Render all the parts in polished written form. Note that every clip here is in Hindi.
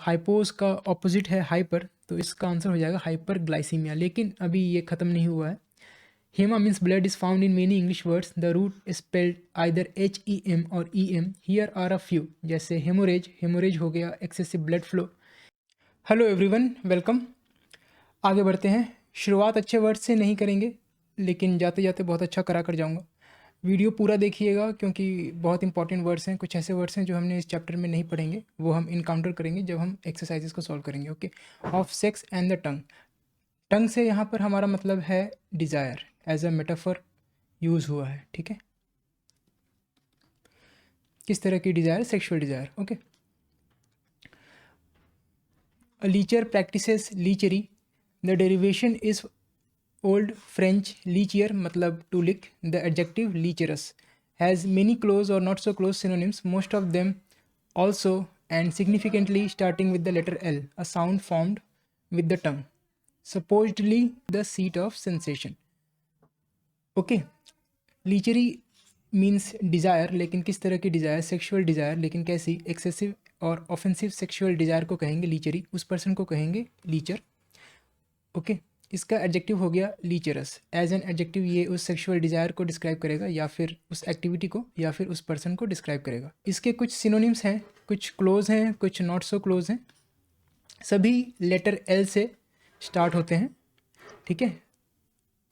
हाइपोस का ऑपोजिट है हाइपर, तो इसका आंसर हो जाएगा हाइपरग्लाइसीमिया। लेकिन अभी ये ख़त्म नहीं हुआ है। Hema means blood is found in many English words, the root spelled either HEM और EM, here are a few. जैसे हेमोरेज, हेमोरेज हो गया excessive blood flow. Hello everyone, welcome. आगे बढ़ते हैं। शुरुआत अच्छे वर्ड से नहीं करेंगे, लेकिन जाते जाते बहुत अच्छा करा कर जाऊँगा। वीडियो पूरा देखिएगा क्योंकि बहुत इंपॉर्टेंट वर्ड्स हैं। कुछ ऐसे वर्ड्स हैं जो हमने इस चैप्टर में नहीं पढ़ेंगे, वो हम इनकाउंटर करेंगे जब हम एक्सरसाइजेस को सॉल्व करेंगे। Okay. Of sex and the tongue. Tongue से यहाँ पर हमारा मतलब है desire, as a metaphor use हुआ है। ठीक है, किस तरह की desire? Sexual desire. Okay. A lecher practices lechery. The derivation is old French lechier मतलब to lick. The adjective lecherous has many close or not so close synonyms, most of them also and significantly starting with the letter L, a sound formed with the tongue, supposedly the seat of sensation. Okay, लीचरी means desire, लेकिन किस तरह की डिज़ायर? सेक्सुअल डिज़ायर, लेकिन कैसी? एक्सेसिव और ऑफेंसिव सेक्सुअल डिज़ायर को कहेंगे लीचरी, उस पर्सन को कहेंगे लीचर। ओके। इसका एडजेक्टिव हो गया लीचरस। एज एन एडजेक्टिव ये उस सेक्सुअल डिज़ायर को डिस्क्राइब करेगा या फिर उस एक्टिविटी को या फिर उस पर्सन को डिस्क्राइब करेगा। इसके कुछ सिनोनिम्स हैं, कुछ क्लोज हैं, कुछ नॉट सो क्लोज हैं। सभी लेटर L से स्टार्ट होते हैं। ठीक है,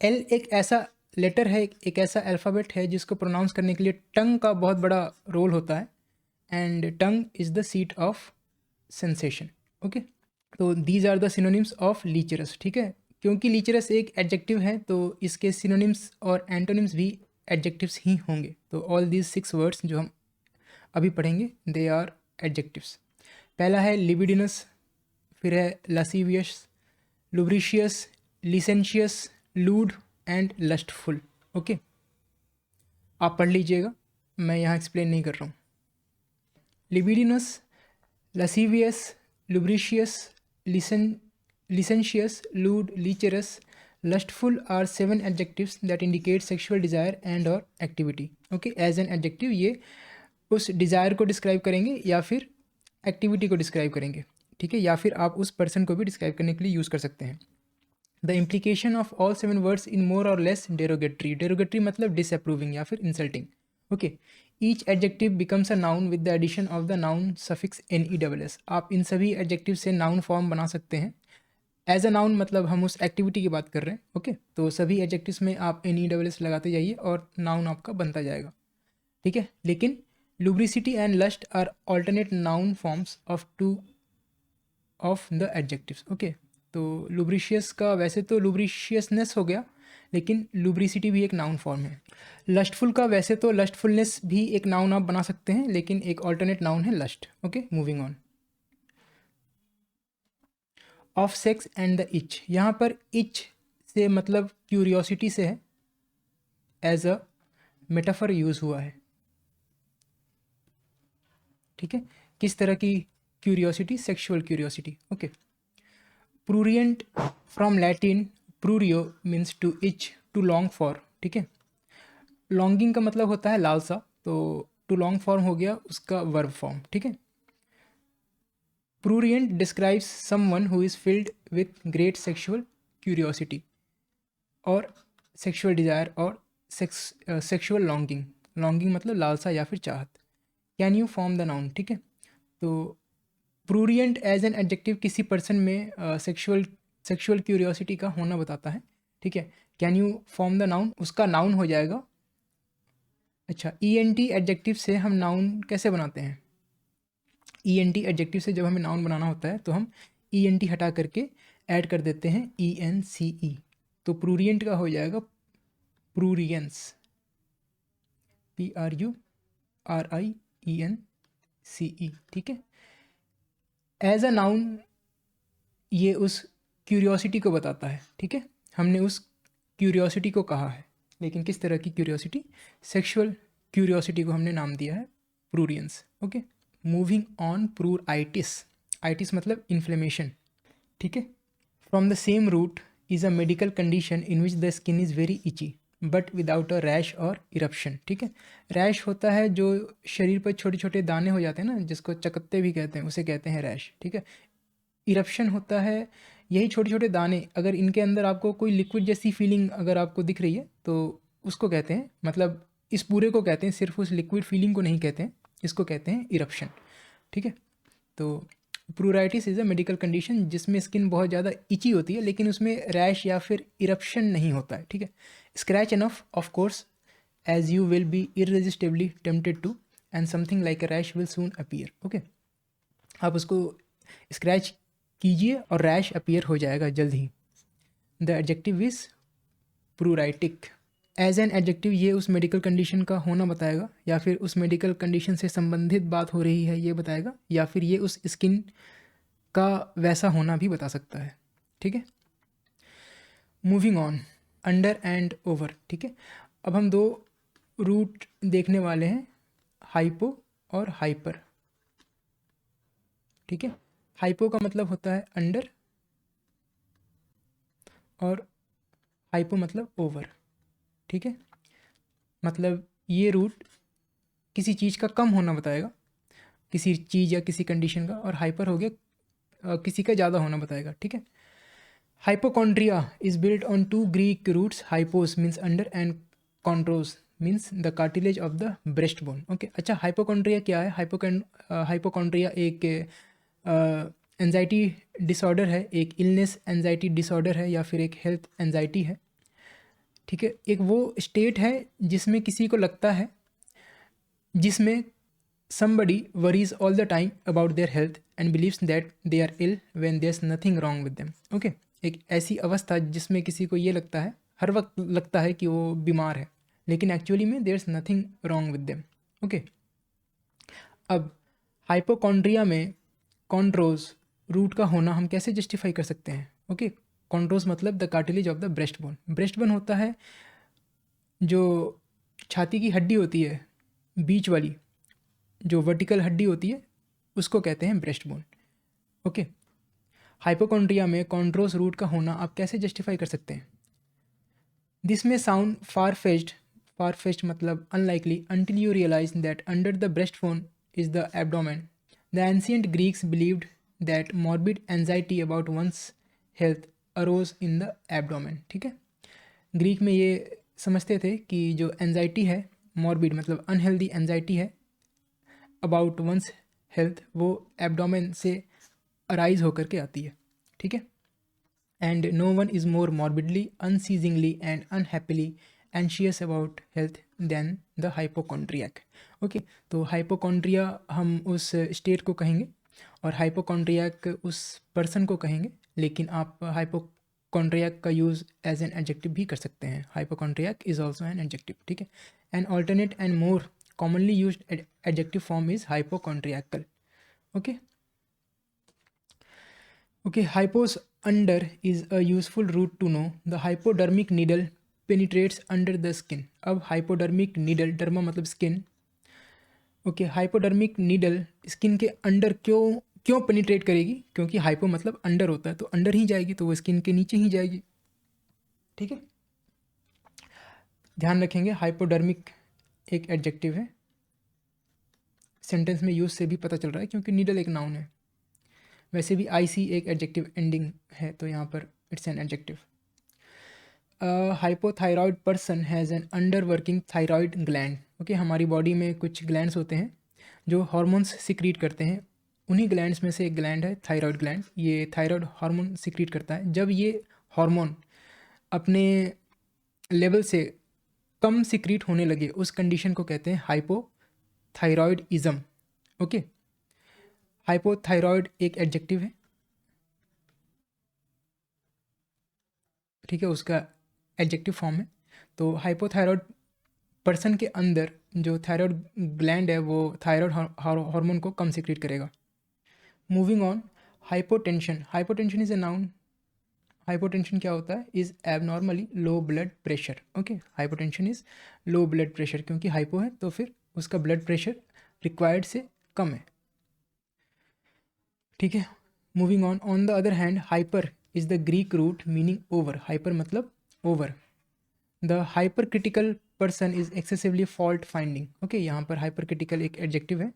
L एक ऐसा लेटर है, एक ऐसा अल्फ़ाबेट है जिसको प्रोनाउंस करने के लिए टंग का बहुत बड़ा रोल होता है, and tongue is the seat of sensation. Okay, तो these are the synonyms of lecherous. ठीक है, क्योंकि लीचरस एक एडजेक्टिव है तो इसके सिनोनिम्स और एंटोनिम्स भी एडजेक्टिव्स ही होंगे। तो ऑल दीज 6 वर्ड्स जो हम अभी पढ़ेंगे दे आर एडजेक्टिव्स। पहला है लिबिडिनस, फिर है लसीवियस, लुब्रिशियस, लिसेंशियस, लूड एंड लस्टफुल। ओके, आप पढ़ लीजिएगा, मैं यहाँ एक्सप्लेन नहीं कर रहा हूँ। लिबिडिनस, lascivious, lubricious, licentious, lewd, lecherous, lustful are 7 adjectives that indicate sexual desire and or activity. Okay, as an adjective ये उस डिज़ायर को डिस्क्राइब करेंगे या फिर एक्टिविटी को डिस्क्राइब करेंगे। ठीक है, या फिर आप उस पर्सन को भी डिस्क्राइब करने के लिए यूज़ कर सकते हैं। The implication of all 7 words in more और लेस डेरोगेटरी। डेरोगेटरी मतलब डिसअप्रूविंग या फिर insulting. Okay, each adjective becomes a noun with the addition of the noun suffix NESS। आप इन सभी एडजेक्टिव से नाउन फॉर्म बना सकते हैं। एज अ नाउन मतलब हम उस एक्टिविटी की बात कर रहे हैं। ओके, तो सभी एडजेक्टिव्स में आप NESS लगाते जाइए और नाउन आपका बनता जाएगा। ठीक है, लेकिन lubricity and lust are alternate noun forms of two of the adjectives. Okay, तो लुब्रिशियस का वैसे तो लुब्रिशियसनेस हो गया, लेकिन लुब्रिसिटी भी एक नाउन फॉर्म है। लस्टफुल का वैसे तो लस्टफुलनेस भी एक नाउन आप बना सकते हैं, लेकिन एक ऑल्टरनेट नाउन है lust. Okay, moving on. Of sex and the itch, यहाँ पर इच से मतलब क्यूरियोसिटी से है, एज अ मेटाफर यूज हुआ है। ठीक है, किस तरह की curiosity? Sexual curiosity. Okay, prurient from Latin prurio means to itch, to long for. ठीक है, लॉन्गिंग का मतलब होता है लालसा, तो टू लॉन्ग फॉर्म हो गया उसका वर्ब फॉर्म। ठीक है, prurient describes someone who is filled with great sexual curiosity और सेक्सुअल डिज़ायर और सेक्सुअल लॉन्गिंग। लॉन्गिंग मतलब लालसा या फिर चाहत। Can you form the noun? ठीक है, तो प्रूरियंट एज एन एडजेक्टिव किसी पर्सन में सेक्सुअल क्यूरियोसिटी का होना बताता है। ठीक है, can you form the noun, उसका नाउन हो जाएगा। अच्छा, ENT एडजेक्टिव से हम नाउन कैसे बनाते हैं? ENT एडजेक्टिव से जब हमें नाउन बनाना होता है तो हम ENT हटा करके ऐड कर देते हैं ENCE। तो प्रूरियंट का हो जाएगा प्रूरियंस, PRURIENCE। ठीक है, एज अ नाउन ये उस क्यूरियोसिटी को बताता है। ठीक है, हमने उस क्यूरियोसिटी को कहा है, लेकिन किस तरह की क्यूरियोसिटी? सेक्सुअल क्यूरियोसिटी को हमने नाम दिया है prurience. Okay, moving on. Pruritus, itis मतलब इन्फ्लेमेशन। ठीक है, from the same root is a medical condition in which the skin is very itchy. But without a rash or eruption. ठीक है, रैश होता है जो शरीर पर छोटे छोटे दाने हो जाते हैं ना, जिसको चकत्ते भी कहते हैं, उसे कहते हैं रैश। ठीक है, इरप्शन होता है यही छोटे छोटे दाने, अगर इनके अंदर आपको कोई लिक्विड जैसी फीलिंग अगर आपको दिख रही है तो उसको कहते हैं, मतलब इस पूरे को कहते हैं, सिर्फ उस लिक्विड फीलिंग को नहीं कहते हैं, इसको कहते हैं इरप्शन। ठीक है, तो pruritus is a medical condition जिसमें स्किन बहुत ज़्यादा इची होती है लेकिन उसमें रैश या फिर इरप्शन नहीं होता है। ठीक है, scratch enough of course as you will be irresistibly tempted to and something like a rash will soon appear. Okay, आप उसको स्क्रैच कीजिए और रैश अपीयर हो जाएगा जल्द ही। The adjective is pruritic. As an adjective ये उस मेडिकल कंडीशन का होना बताएगा, या फिर उस मेडिकल कंडीशन से संबंधित बात हो रही है ये बताएगा, या फिर ये उस स्किन का वैसा होना भी बता सकता है। ठीक है, moving on, under and over. ठीक है, अब हम दो रूट देखने वाले हैं, हाइपो और हाइपर। ठीक है, हाइपो का मतलब होता है अंडर और हाइपो मतलब ओवर। ठीक है, मतलब ये रूट किसी चीज़ का कम होना बताएगा, किसी चीज़ या किसी कंडीशन का, और हाइपर हो गया किसी का ज़्यादा होना बताएगा। ठीक है, hypochondria is built on two Greek roots, hypos means under and chondros means the cartilage of the breast bone. Okay, अच्छा हाइपोकॉन्ड्रिया क्या है? हाइपोकॉन्ड्रिया एक एंजाइटी डिसऑर्डर है, एक इलनेस एंजाइटी डिसऑर्डर है, या फिर एक हेल्थ एंजाइटी है। ठीक है, एक वो स्टेट है जिसमें किसी को लगता है, जिसमें somebody worries all the time about their health and believes that they are ill when there's nothing wrong with them. Okay, एक ऐसी अवस्था जिसमें किसी को ये लगता है, हर वक्त लगता है कि वो बीमार है, लेकिन एक्चुअली में there's nothing wrong with them. Okay, अब हाइपोकॉन्ड्रिया में कॉन्ड्रोज रूट का होना हम कैसे जस्टिफाई कर सकते हैं? ओके, कॉन्ड्रोज मतलब the cartilage of the breast bone. Breast bone होता है जो छाती की हड्डी होती है, बीच वाली जो वर्टिकल हड्डी होती है, उसको कहते हैं ब्रेस्ट बोन। ओके, हाइपोकॉन्ड्रिया में कॉन्ड्रोस रूट का होना आप कैसे जस्टिफाई कर सकते हैं? दिस में साउंड फार फेस्ट मतलब unlikely until you realize that under the breastbone is the abdomen. The ancient Greeks believed that morbid anxiety about one's health arose in the abdomen. ठीक है, ग्रीक में ये समझते थे कि जो एंजाइटी है, मॉर्बिड मतलब अनहेल्दी एंजाइटी है अबाउट वंस हेल्थ, वो एब्डोमेन से अराइज होकर के आती है। ठीक है, and no one is more morbidly unceasingly and unhappily anxious about health than the hypochondriac. Okay, तो हाइपोकॉन्ड्रिया हम उस स्टेट को कहेंगे और हाइपोकॉन्ड्रियक उस पर्सन को कहेंगे, लेकिन आप हाइपोकॉन्ड्रियक का यूज़ एज एन एडजेक्टिव भी कर सकते हैं। Hypochondriac is also an adjective. ठीक है, an alternate and more commonly used adjective form is hypochondriacal. Okay, hypos under is a useful route to know. The hypodermic needle penetrates under the skin. अब hypodermic needle, डर्मा मतलब skin. Okay, hypodermic needle skin के अंडर क्यों पेनिट्रेट करेगी? क्योंकि हाइपो मतलब अंडर होता है, तो अंडर ही जाएगी, तो वो स्किन के नीचे ही जाएगी। ठीक है, ध्यान रखेंगे हाइपोडर्मिक एक एडजेक्टिव है, सेंटेंस में यूज से भी पता चल रहा है क्योंकि नीडल एक नाउन है। वैसे भी आईसी एक एडजेक्टिव एंडिंग है, तो यहाँ पर it's an adjective. Hypothyroid person has an under working thyroid gland. Okay, हमारी बॉडी में कुछ ग्लैंड्स होते हैं जो हार्मोन्स सिक्रीट करते हैं, उन्हीं ग्लैंड्स में से एक ग्लैंड है थायरॉयड ग्लैंड। ये थायरॉयड हार्मोन सिक्रीट करता है। जब ये हार्मोन अपने लेवल से कम सिक्रीट होने लगे, उस कंडीशन को कहते हैं हाइपोथायरॉयडिज्म। ओके, हाइपोथायरॉयड एक एडजेक्टिव है। ठीक है, उसका एडजेक्टिव फॉर्म है। तो हाइपोथायरॉयड पर्सन के अंदर जो थायरॉयड ग्लैंड है वो थायरॉयड हार्मोन को कम सिक्रीट करेगा। Moving on, hypotension is a noun. Hypotension क्या होता है? Is abnormally low blood pressure. Okay, hypotension is low blood pressure, क्योंकि हाइपो है तो फिर उसका ब्लड प्रेशर रिक्वायर्ड से कम है। ठीक है, moving on the other hand hyper is the Greek root meaning over. Hyper मतलब over. The hypercritical person is excessively fault finding. Okay, यहाँ पर हाइपर क्रिटिकल एक एडजेक्टिव है।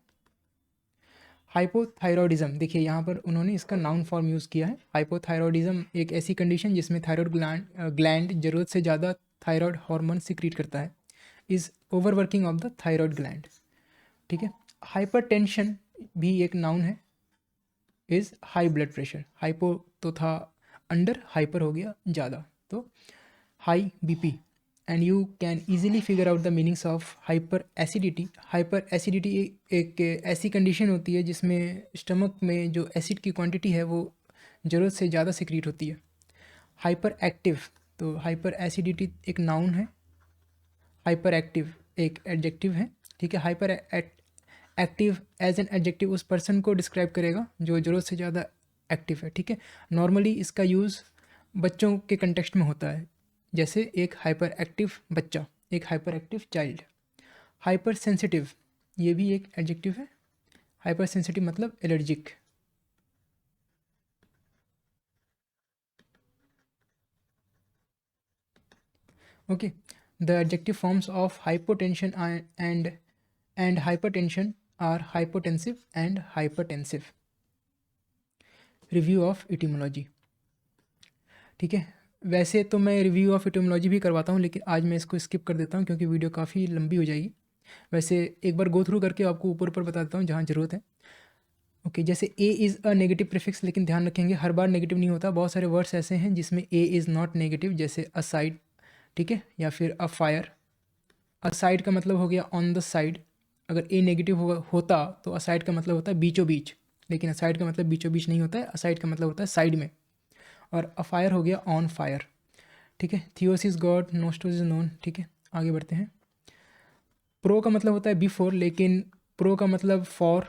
हाइपोथायरॉयडिज्म, देखिए यहाँ पर उन्होंने इसका नाउन फॉर्म यूज़ किया है। हाइपोथायरॉयडिज्म एक ऐसी कंडीशन जिसमें थायरॉयड ग्लैंड ज़रूरत से ज़्यादा थायरॉयड हार्मोन सिक्रीट करता है, is overworking of the thyroid gland. ठीक है। हाइपरटेंशन भी एक नाउन है, is high blood pressure. Hypo तो था अंडर, हाइपर हो गया ज़्यादा, तो high BP. And you can easily figure out the meanings of hyper acidity. Hyper acidity एक ऐसी कंडीशन होती है जिसमें स्टमक में जो एसिड की क्वांटिटी है वो ज़रूरत से ज़्यादा सिक्रीट होती है। हाइपर एक्टिव, तो हाइपर एसिडिटी एक नाउन है, हाइपर एक्टिव एक एडजेक्टिव है। ठीक है। Hyperactive as an adjective उस पर्सन को डिस्क्राइब करेगा जो ज़रूरत से ज़्यादा एक्टिव है। ठीक है। नॉर्मली इसका यूज़ बच्चों के कंटेक्स्ट में होता है, जैसे एक हाइपर एक्टिव बच्चा, एक hyperactive child. Hypersensitive, ये भी एक एडजेक्टिव है। हाइपर सेंसिटिव मतलब allergic. Okay, the adjective forms of hypotension and hypertension are hypotensive and hypertensive. Review of etymology. ठीक है। वैसे तो मैं रिव्यू ऑफ इटिमोलॉजी भी करवाता हूँ, लेकिन आज मैं इसको स्किप कर देता हूँ क्योंकि वीडियो काफ़ी लंबी हो जाएगी। वैसे एक बार गो थ्रू करके आपको ऊपर ऊपर बता देता हूँ जहाँ ज़रूरत है। ओके, जैसे A is a negative prefix, लेकिन ध्यान रखेंगे हर बार नेगेटिव नहीं होता। बहुत सारे वर्ड्स ऐसे हैं जिसमें ए इज़ नॉट नेगेटिव, जैसे अ साइड, ठीक है, या फिर अ फायर। अ साइड का मतलब हो गया ऑन द साइड। अगर ए नेगेटिव होता तो अ साइड का मतलब होता है बीचों बीच, लेकिन अ साइड का मतलब बीचों बीच नहीं होता है। अ साइड का मतलब होता है साइड में। और अ फायर हो गया ऑन फायर। ठीक है। Theos is god, gnostos is known. ठीक है, आगे बढ़ते हैं। प्रो का मतलब होता है बिफोर, लेकिन प्रो का मतलब फॉर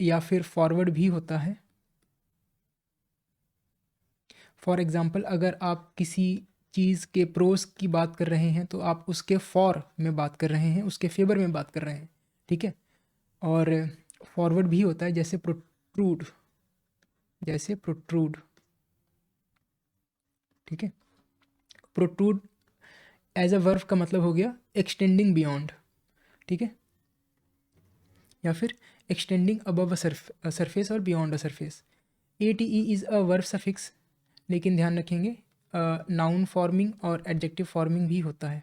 या फिर फॉरवर्ड भी होता है। फॉर एग्ज़ाम्पल, अगर आप किसी चीज़ के प्रोस की बात कर रहे हैं तो आप उसके फॉर में बात कर रहे हैं, उसके फेवर में बात कर रहे हैं। ठीक है। और फॉरवर्ड भी होता है, जैसे प्रोट्रूड, जैसे प्रोट्रूड। ठीक है। प्रोट्रूड एज अ वर्ब का मतलब हो गया एक्सटेंडिंग बियॉन्ड। ठीक है, या फिर extending above a surface or beyond a surface. A T E is a verb suffix, लेकिन ध्यान रखेंगे नाउन फॉर्मिंग और एडजेक्टिव फॉर्मिंग भी होता है।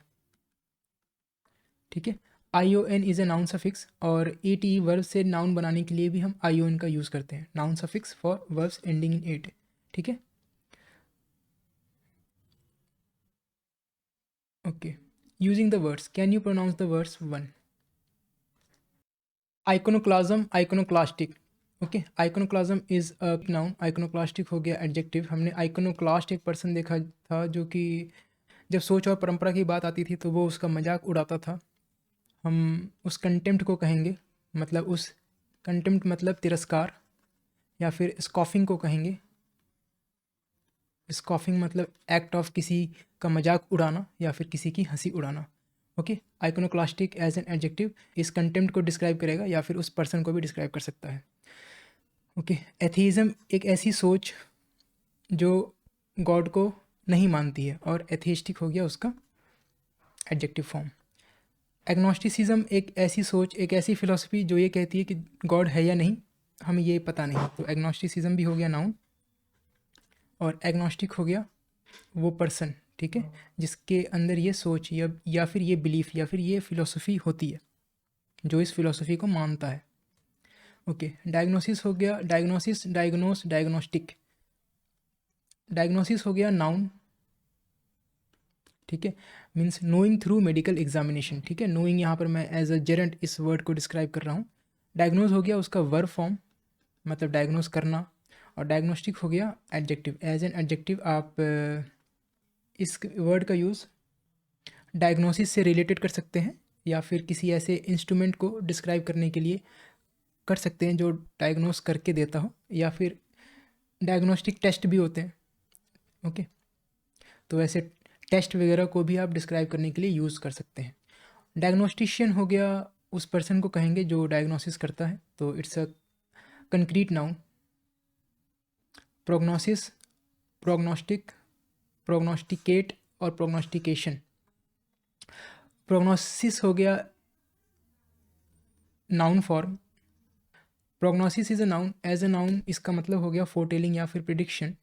ठीक है। I O N is a noun suffix, और ए टी ई वर्ब से नाउन बनाने के लिए भी हम आई ओ एन का यूज़ करते हैं, noun suffix for verbs ending in ate. ठीक है। Okay, using the words, can you pronounce the words one? Iconoclasm, iconoclastic. Okay, iconoclasm is a noun, iconoclastic हो गया एडजेक्टिव। हमने आइकोनोक्लास्ट एक पर्सन देखा था जो कि जब सोच और परंपरा की बात आती थी तो वो उसका मजाक उड़ाता था। हम उस कंटेम्प्ट को कहेंगे, मतलब उस कंटेम्प्ट मतलब तिरस्कार, या फिर स्कॉफिंग को कहेंगे। स्कॉफिंग मतलब एक्ट ऑफ किसी का मजाक उड़ाना या फिर किसी की हंसी उड़ाना। Okay, iconoclastic as an adjective इस कंटेम्प्ट को डिस्क्राइब करेगा या फिर उस पर्सन को भी डिस्क्राइब कर सकता है। ओके, एथीज़म एक ऐसी सोच जो गॉड को नहीं मानती है, और एथेइस्टिक हो गया उसका एडजेक्टिव फॉर्म। एग्नोस्टिसिज्म एक ऐसी सोच, एक ऐसी फिलॉसफी जो ये कहती है कि गॉड है या नहीं हमें ये पता नहीं, तो एग्नोस्टिसिज्म भी हो गया नाउन। और एग्नोस्टिक हो गया वो पर्सन, ठीक है, जिसके अंदर ये सोच या फिर ये बिलीफ या फिर ये फिलॉसफी होती है, जो इस फिलॉसफी को मानता है। ओके, डायग्नोसिस हो गया, डायग्नोसिस, डायग्नोस, डायग्नोस्टिक। डायग्नोसिस हो गया नाउन, ठीक है, means knowing through medical examination. ठीक है, नोइंग यहाँ पर मैं एज अ जेरेंट इस वर्ड को डिस्क्राइब कर रहा हूँ। डायग्नोज हो गया उसका वर्ब फॉर्म, मतलब डायग्नोज करना। और डायग्नोस्टिक हो गया एडजेक्टिव। एज एन एडजेक्टिव आप इस वर्ड का यूज़ डायग्नोसिस से रिलेटेड कर सकते हैं, या फिर किसी ऐसे इंस्ट्रूमेंट को डिस्क्राइब करने के लिए कर सकते हैं जो डायग्नोस करके देता हो, या फिर डायग्नोस्टिक टेस्ट भी होते हैं। ओके, तो ऐसे टेस्ट वगैरह को भी आप डिस्क्राइब करने के लिए यूज़ कर सकते हैं। डायग्नोस्टिशियन हो गया उस पर्सन को कहेंगे जो डायग्नोसिस करता है, तो it's a concrete noun. Prognosis, prognostic, prognosticate और प्रोग्नोस्टिकेशन। प्रोग्नोसिस हो गया noun form. Prognosis is a noun, as a noun इसका मतलब हो गया फोरटेलिंग या फिर प्रिडिक्शन,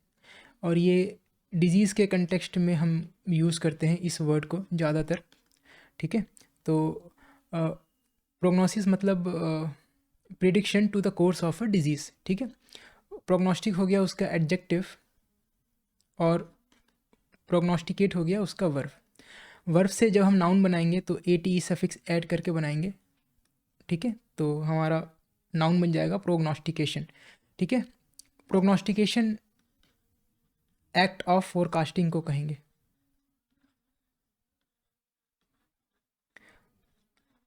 और ये डिजीज़ के कंटेक्स्ट में हम यूज़ करते हैं इस वर्ड को ज़्यादातर। ठीक है, तो प्रोग्नोसिस मतलब prediction to the course of a disease. ठीक है, प्रोग्नोस्टिक हो गया उसका एडजेक्टिव, और प्रोग्नोस्टिकेट हो गया उसका वर्ब। वर्ब से जब हम नाउन बनाएंगे तो ए टी ई सफिक्स ऐड करके बनाएंगे। ठीक है, तो हमारा नाउन बन जाएगा प्रोग्नोस्टिकेशन। ठीक है, प्रोग्नोस्टिकेशन एक्ट ऑफ फोरकास्टिंग को कहेंगे।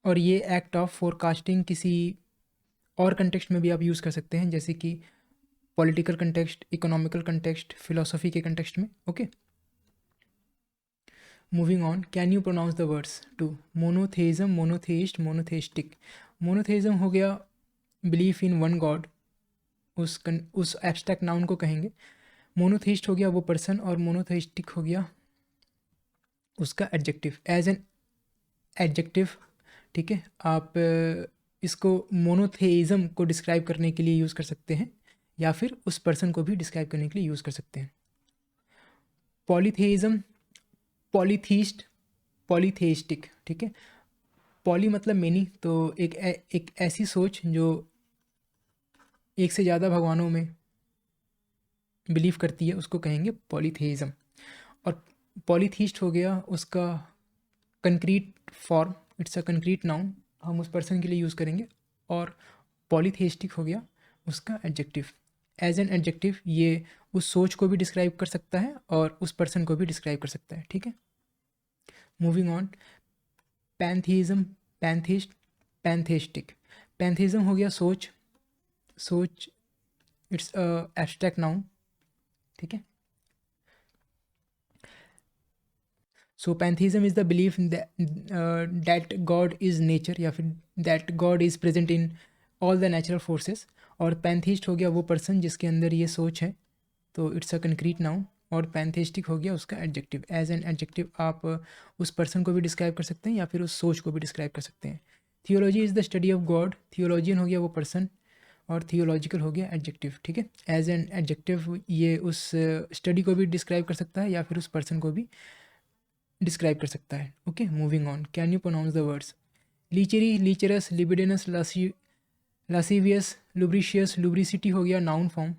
और ये एक्ट ऑफ फोरकास्टिंग किसी और कंटेक्स्ट में भी आप यूज़ कर सकते हैं, जैसे कि political context, economical context, philosophy के कंटेक्स्ट में। Okay, moving on, can you pronounce the words two monotheism, monotheist, monotheistic. Monotheism हो गया बिलीफ इन वन गॉड, उस एब्स्ट्रैक्ट नाउन को कहेंगे। मोनोथेइस्ट हो गया वो पर्सन, और मोनोथेइस्टिक हो गया उसका एडजेक्टिव, एज एन एडजेक्टिव। ठीक है, आप इसको मोनोथेइज्म को डिस्क्राइब करने के लिए यूज़ कर सकते हैं, या फिर उस पर्सन को भी डिस्क्राइब करने के लिए यूज़ कर सकते हैं। पॉलीथेइज्म, पॉलीथीस्ट, पॉलीथेइस्टिक। ठीक है, पॉली मतलब मेनी, तो एक ऐसी सोच जो एक से ज़्यादा भगवानों में बिलीव करती है, उसको कहेंगे पॉलीथेइज्म। और पॉलीथीस्ट हो गया उसका concrete form, it's a concrete noun, हम उस पर्सन के लिए यूज़ करेंगे। और पॉलीथेइस्टिक हो गया उसका एडजेक्टिव। एज एन एडजेक्टिव ये उस सोच को भी डिस्क्राइब कर सकता है और उस पर्सन को भी डिस्क्राइब कर सकता है। ठीक है, moving on, pantheism, pantheist, pantheistic. Pantheism हो गया सोच, सोच इट्स एब्स्ट्रैक्ट नाउन। ठीक है, so pantheism is the belief that God is nature, या फिर that God is present in all the natural forces. और पैंथीस्ट हो गया वो पर्सन जिसके अंदर ये सोच है, तो इट्स अ कंक्रीट नाउन। और पैंथेस्टिक हो गया उसका एडजेक्टिव। एज एन एडजेक्टिव आप उस पर्सन को भी डिस्क्राइब कर सकते हैं या फिर उस सोच को भी डिस्क्राइब कर सकते हैं। Theology is the study of God, theologian हो गया वो पर्सन, और थियोलॉजिकल हो गया एडजेक्टिव। ठीक है, एज एन एडजेक्टिव ये उस स्टडी को भी डिस्क्राइब कर सकता है या फिर उस पर्सन को भी डिस्क्राइब कर सकता है। Okay, moving on, can you pronounce the words lechery, lecherous, libidinous, lascivious, lubricious. Lubricity हो गया नाउन फॉर्म,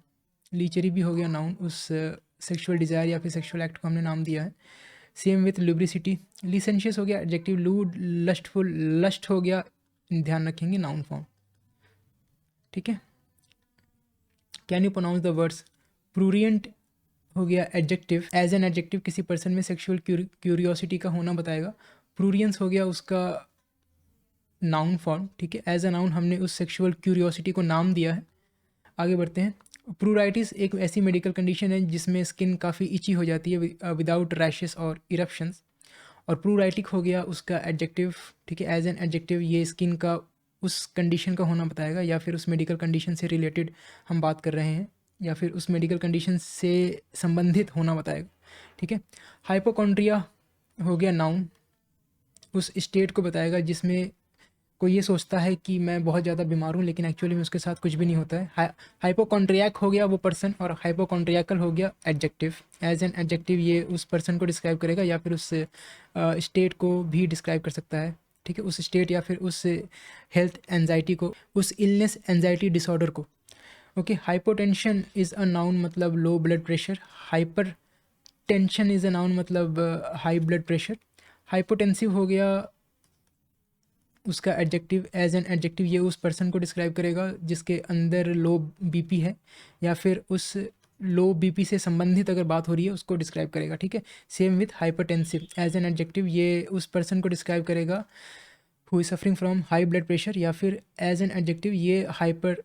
लीचरी भी हो गया नाउन, उस सेक्सुअल डिज़ायर या फिर सेक्सुअल एक्ट को हमने नाम दिया है। Same with lubricity. लिसेंशियस हो गया एडजेक्टिव, लूड, लस्टफुल, लस्ट हो गया, ध्यान रखेंगे, नाउन फॉर्म। ठीक है, can you pronounce the words prurient हो गया एडजेक्टिव, एज एन एडजेक्टिव किसी पर्सन में सेक्सुअल क्यूरियोसिटी का होना बताएगा। प्रूरियंस हो गया उसका नाउन फॉर्म। ठीक है, एज अ नाउन हमने उस सेक्सुअल क्यूरियोसिटी को नाम दिया है। आगे बढ़ते हैं, प्रूराइटिस एक ऐसी मेडिकल कंडीशन है जिसमें स्किन काफ़ी इची हो जाती है विदाउट रैशेस और इरप्शंस। और प्रूराइटिक हो गया उसका एडजेक्टिव। ठीक है, एज एन एडजेक्टिव ये स्किन का उस कंडीशन का होना बताएगा, या फिर उस मेडिकल कंडीशन से रिलेटेड हम बात कर रहे हैं, या फिर उस मेडिकल कंडीशन से संबंधित होना बताएगा। ठीक है, हाइपोकॉन्ड्रिया हो गया नाउन, उस स्टेट को बताएगा जिसमें कोई ये सोचता है कि मैं बहुत ज़्यादा बीमार हूँ, लेकिन एक्चुअली में उसके साथ कुछ भी नहीं होता है। हाइपोकॉन्ड्रियाक हो गया वो पर्सन, और हाइपोकॉन्ड्रियाकल हो गया एडजेक्टिव। एज एन एडजेक्टिव ये उस पर्सन को डिस्क्राइब करेगा या फिर उस स्टेट को भी डिस्क्राइब कर सकता है। ठीक है, उस स्टेट या फिर उस हेल्थ एंजाइटी को, उस इलनेस एंजाइटी डिसऑर्डर को। Okay, hypotension is a noun, मतलब low blood pressure. Hypertension is a noun, मतलब हाई ब्लड प्रेशर। हाइपोटेंसिव हो गया उसका एडजेक्टिव। एज एन एडजेक्टिव ये उस पर्सन को डिस्क्राइब करेगा जिसके अंदर लो बीपी है, या फिर उस लो बीपी से संबंधित अगर बात हो रही है उसको डिस्क्राइब करेगा। ठीक है, same with hypertensive, as an adjective ये उस पर्सन को डिस्क्राइब करेगा who is suffering from high blood pressure, या फिर एज एन एडजेक्टिव ये हाइपर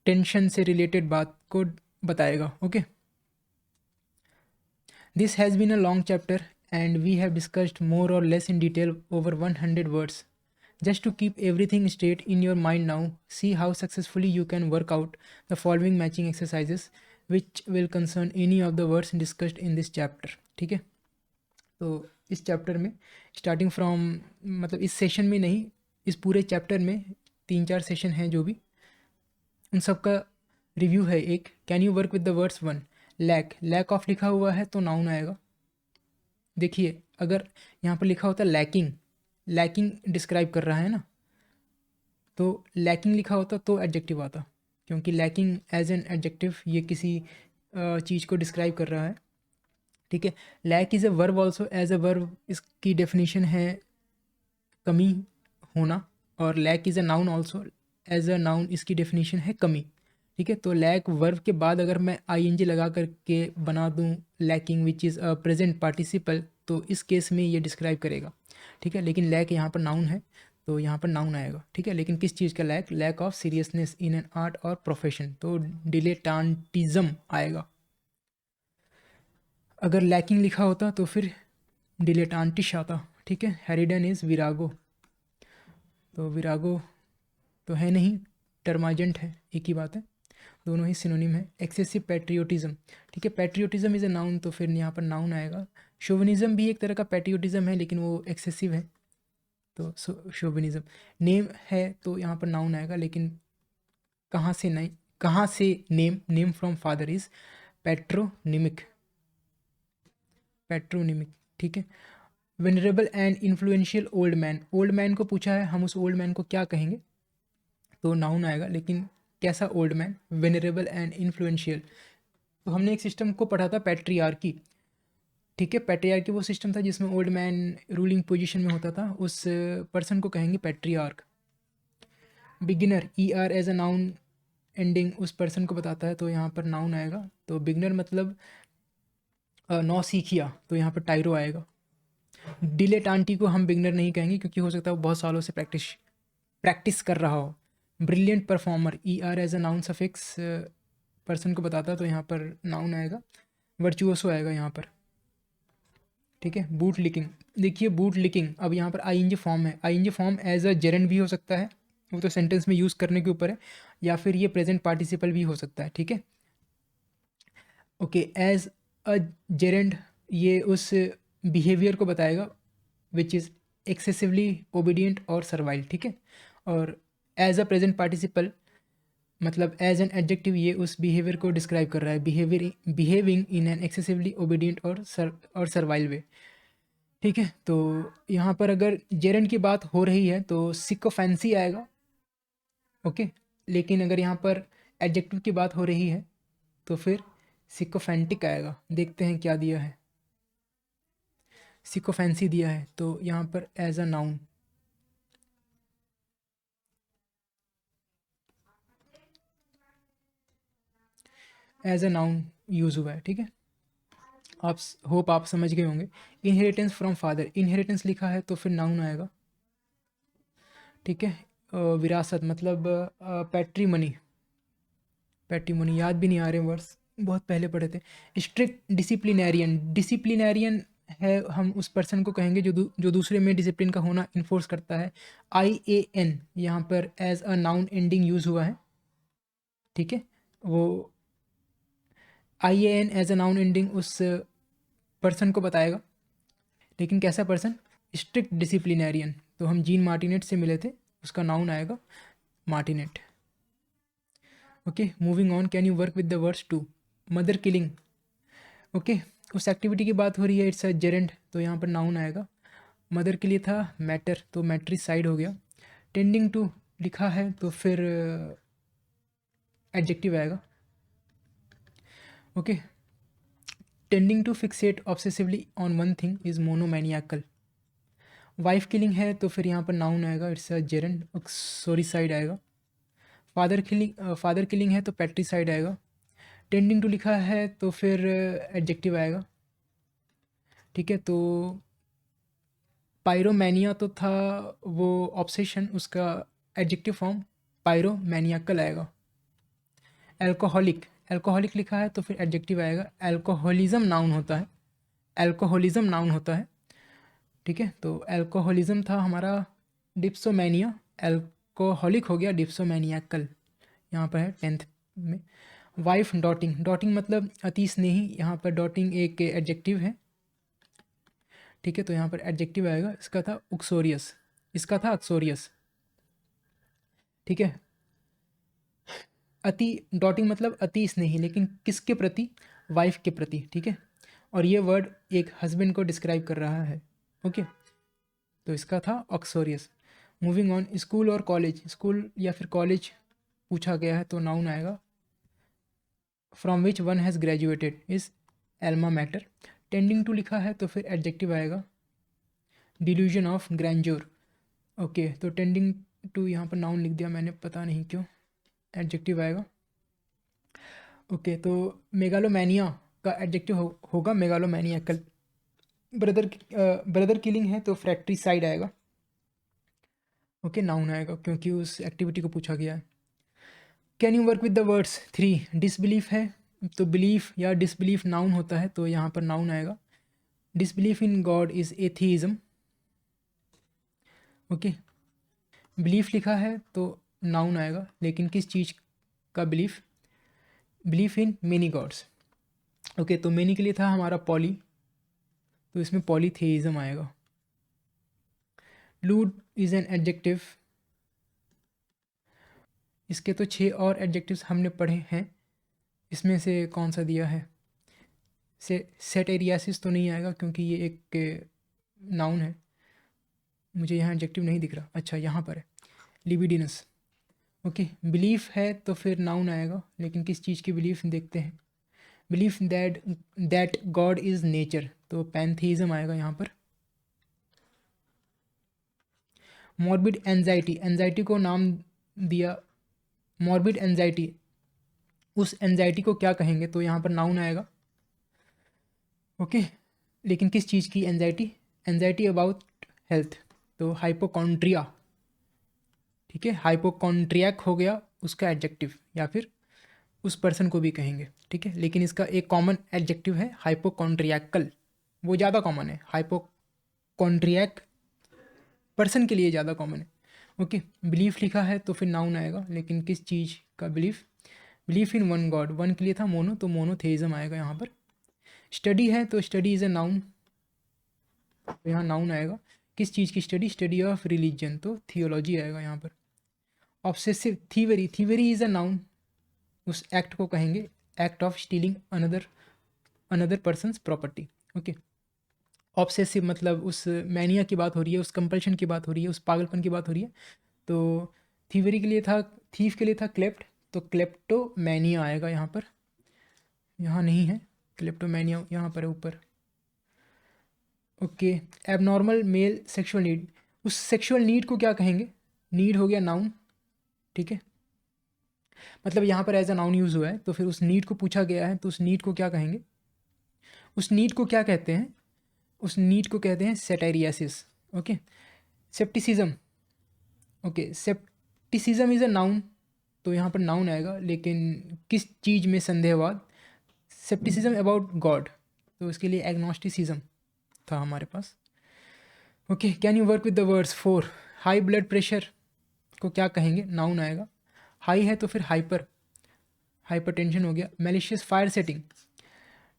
टेंशन से रिलेटेड बात को बताएगा। Okay, this has been a long chapter and we have discussed more और less in detail over 100 words. Just to keep everything straight in your mind now, see how successfully you can work out the following matching exercises which will concern any of the words discussed in this chapter. ठीक है, तो इस चैप्टर में स्टार्टिंग फ्रॉम, मतलब इस सेशन में नहीं, इस पूरे चैप्टर में 3-4 सेशन हैं जो भी, उन सब का रिव्यू है एक। Can you work with the words 1, lack of लिखा हुआ है तो नाउन आएगा। देखिए अगर यहाँ पर लिखा होता लैकिंग, लैकिंग डिस्क्राइब कर रहा है ना, तो लैकिंग लिखा होता तो एडजेक्टिव आता, क्योंकि लैकिंग एज एन एडजेक्टिव ये किसी चीज़ को डिस्क्राइब कर रहा है। ठीक है, lack is a verb also, as a verb इसकी डेफिनेशन है कमी होना, और lack is a noun also, as a noun इसकी डेफिनेशन है कमी। ठीक है, तो लैक वर्ब के बाद अगर मैं आईएनजी लगा करके बना दूं lacking which is a present participle, तो इस केस में ये डिस्क्राइब करेगा। ठीक है, लेकिन लैक यहाँ पर नाउन है तो यहाँ पर नाउन आएगा। ठीक है, लेकिन किस चीज़ का lack? Lack of seriousness in an art और प्रोफेशन, तो डिलेटांटिज्म आएगा। अगर लैकिंग लिखा होता तो फिर डिलेटांटिश आता। ठीक है, हेरिडन इज़ विरागो, तो विरागो तो है नहीं, टर्माजेंट है, एक ही बात है, दोनों ही सिनोनिम है। एक्सेसिव पैट्रियोटिज्म, ठीक है, पैट्रियोटिज्म इज़ अ नाउन, तो फिर यहाँ पर नाउन आएगा। शोविनिज्म भी एक तरह का पैट्रियोटिज्म है, लेकिन वो एक्सेसिव है, तो शोविनिज्म। नेम है तो यहाँ पर नाउन आएगा, लेकिन कहाँ से नहीं, कहाँ से name? Name from father is patronymic, patronymic. ठीक है, venerable and influential old man, old man को पूछा है, हम उस ओल्ड मैन को क्या कहेंगे? तो नाउन आएगा, लेकिन कैसा old man? Venerable and influential. तो हमने एक सिस्टम को पढ़ा था पैट्रियार्की। ठीक है, पैट्रियार्की वो सिस्टम था जिसमें ओल्ड मैन रूलिंग पोजीशन में होता था, उस पर्सन को कहेंगे patriarch. Beginner, E R as a noun ending उस पर्सन को बताता है, तो यहाँ पर नाउन आएगा। तो बिगिनर मतलब नौसिखिया, तो यहाँ पर टायरो आएगा। डिलेटांटी को हम बिगिनर नहीं कहेंगे, क्योंकि हो सकता है वो बहुत सालों से प्रैक्टिस कर रहा हो। Brilliant performer, E R as a noun suffix person को बताता है, तो यहाँ पर नाउन आएगा। वर्चुओसो आएगा यहाँ पर। ठीक है, बूट लिकिंग, देखिए बूट लिकिंग, अब यहाँ पर आईएनजी फॉर्म है, ING form as a gerund भी हो सकता है, वो तो सेंटेंस में यूज़ करने के ऊपर है, या फिर ये प्रेजेंट पार्टिसिपल भी हो सकता है। ठीक है, ओके, एज अ जेरेंड ये उस बिहेवियर को बताएगा विच इज़ एक्सेसिवली ओबीडियंट और सर्वाइल। ठीक है, और एज अ प्रेजेंट पार्टिसिपल मतलब एज एन एडजेक्टिव ये उस बिहेवियर को डिस्क्राइब कर रहा है, behaving in an excessively obedient और सर्वाइल वे। ठीक है, तो यहाँ पर अगर जेरेंड की बात हो रही है तो सिकोफेंसी आएगा। ओके, लेकिन अगर यहाँ पर एडजेक्टिव की बात हो रही है तो फिर सिकोफेंटिक आएगा। देखते हैं क्या दिया है, सिकोफेंसी दिया है, तो यहाँ पर as a noun, as a noun use हुआ है। ठीक है, आप होप आप समझ गए होंगे। इनहेरिटेंस फ्रॉम फादर, इनहेरिटेंस लिखा है तो फिर नाउन आएगा। ठीक है, विरासत मतलब पैट्रीमनी, पैट्रीमनी याद भी नहीं आ रहे वर्ड्स, बहुत पहले पढ़े थे। स्ट्रिक्ट डिसिप्लिनेरियन, डिसिप्लिनेरियन है, हम उस पर्सन को कहेंगे जो दूसरे में डिसिप्लिन का होना इन्फोर्स करता है। IAN यहाँ पर as a noun ending use हुआ है। ठीक है, वो IAN as a noun ending उस पर्सन को बताएगा, लेकिन कैसा पर्सन? स्ट्रिक्ट डिसिप्लिनेरियन, तो हम जीन मार्टिनेट से मिले थे, उसका नाउन आएगा martinet. Okay, moving on, can you work with the words two? Mother killing, okay, उस एक्टिविटी की बात हो रही है, इट्स अ जेरेंड, तो यहाँ पर नाउन आएगा। मदर के लिए था मैटर, तो मैट्रिसाइड हो गया। टेंडिंग टू लिखा है तो फिर एडजेक्टिव आएगा। Okay, tending to fixate obsessively on one thing is monomaniacal. Wife killing है तो फिर यहाँ पर नाउन आएगा, इट्स अ जेरेंड, सोरिसाइड आएगा। फादर किलिंग है तो पैट्रिसाइड आएगा। टेंडिंग टू लिखा है तो फिर एडजेक्टिव आएगा। ठीक है, तो पायरोमैनिया तो था वो ऑब्सेशन, उसका एडजेक्टिव फॉर्म पायरोमैनियाकल आएगा। एल्कोहलिक, एल्कोहलिक लिखा है तो फिर एडजेक्टिव आएगा। एल्कोहलिज्म नाउन होता है, एल्कोहलिज्म नाउन होता है। ठीक है, तो एल्कोहलिज्म था हमारा डिप्सोमैनिया, एल्कोहलिक हो गया डिप्सोमैनियाकल, यहाँ पर है 10th में। वाइफ डॉटिंग, डॉटिंग मतलब अति स्नेही, यहाँ पर डॉटिंग एक एडजेक्टिव है। ठीक है, तो यहाँ पर एडजेक्टिव आएगा, इसका था उक्सोरियस, इसका था अक्सोरियस। ठीक है, अति डॉटिंग मतलब अति स्नेही, लेकिन किसके प्रति? वाइफ के प्रति। ठीक है, और ये वर्ड एक हस्बैंड को डिस्क्राइब कर रहा है। ओके, तो इसका था ऑक्सोरियस। मूविंग ऑन, स्कूल और कॉलेज, स्कूल या फिर कॉलेज पूछा गया है तो नाउन आएगा। From which one has graduated is alma mater. Tending to लिखा है तो फिर एडजेक्टिव आएगा, डिल्यूजन ऑफ ग्रैंड्योर। ओके, तो टेंडिंग टू यहाँ पर नाउन लिख दिया मैंने, पता नहीं क्यों, एडजेक्टिव आएगा। ओके, तो मेगालोमैनिया का एडजेक्टिव होगा मेगालोमैनियाकल। ब्रदर किलिंग है तो फ्रैक्ट्रीसाइड आएगा। ओके, नाउन आएगा क्योंकि उस एक्टिविटी को पूछा गया है। Can you work with the words 3? Disbelief है तो बिलीफ या डिसबिलीफ नाउन होता है, तो यहाँ पर नाउन आएगा। Disbelief in God is एथीइज्म। Okay, belief लिखा है तो नाउन आएगा, लेकिन किस चीज़ का belief? Belief in many God's. Okay, तो मेनी के लिए था हमारा पॉली, तो इसमें पॉलीथेइज्म आएगा। लूड इज एन एडजेक्टिव, इसके तो 6 और एडजेक्टिव्स हमने पढ़े हैं, इसमें से कौन सा दिया है? सेटेरियासिस तो नहीं आएगा क्योंकि ये एक नाउन है, मुझे यहाँ एडजेक्टिव नहीं दिख रहा। अच्छा, यहाँ पर है, लिबिडिनस। ओके, बिलीफ है तो फिर नाउन आएगा, लेकिन किस चीज़ की बिलीफ देखते हैं? Belief that god is nature, तो पैंथीज़म आएगा यहाँ पर। मॉर्बिड एंजाइटी, एंजाइटी को नाम दिया मॉर्बिड एंजाइटी, उस एंजाइटी को क्या कहेंगे? तो यहाँ पर नाउन आएगा। ओके, लेकिन किस चीज़ की एंजाइटी? एंजाइटी अबाउट हेल्थ, तो हाइपोकॉन्ड्रिया। ठीक है, हाइपोकॉन्ड्रियक हो गया उसका एडजेक्टिव, या फिर उस पर्सन को भी कहेंगे। ठीक है, लेकिन इसका एक कॉमन एडजेक्टिव है हाइपोकॉन्ड्रियकल, वो ज़्यादा कॉमन है। हाइपोकॉन्ड्रियक पर्सन के लिए ज़्यादा कॉमन है। ओके, बिलीफ लिखा है तो फिर नाउन आएगा, लेकिन किस चीज़ का belief? Belief in one God, one के लिए था मोनो, तो मोनोथेइज्म आएगा यहाँ पर। स्टडी है तो स्टडी इज़ अ नाउन, तो यहाँ नाउन आएगा। किस चीज़ की स्टडी? स्टडी ऑफ रिलीजन, तो थियोलॉजी आएगा यहाँ पर। Obsessive thievery, thievery is a noun, उस एक्ट को कहेंगे, act of stealing another persons property. Okay, obsessive मतलब उस मैनिया की बात हो रही है, उस कंपल्शन की बात हो रही है, उस पागलपन की बात हो रही है। तो थीवरी के लिए था, थीफ के लिए था क्लेप्ट, तो क्लेप्टोमैनिया आएगा यहाँ पर। यहाँ नहीं है क्लेप्टोमैनिया, यहाँ पर है ऊपर। Okay, abnormal male sexual need, उस सेक्सुअल नीड को क्या कहेंगे? नीड हो गया नाउन। ठीक है, मतलब यहाँ पर एज अ नाउन यूज़ हुआ है, तो फिर उस नीड को पूछा गया है, तो उस नीड को क्या कहेंगे? उस नीड को क्या कहते हैं? उस नीड को कहते हैं satyriasis. Okay, scepticism. Okay, scepticism is a noun, तो यहाँ पर नाउन आएगा, लेकिन किस चीज़ में संदेहवाद? सेप्टिसिज्म अबाउट गॉड, तो इसके लिए एग्नोस्टिसिज्म था हमारे पास। Okay, can you work with the words 4? High blood pressure को क्या कहेंगे? नाउन आएगा। हाई है तो फिर हाइपरटेंशन हो गया। मैलिशियस फायर सेटिंग,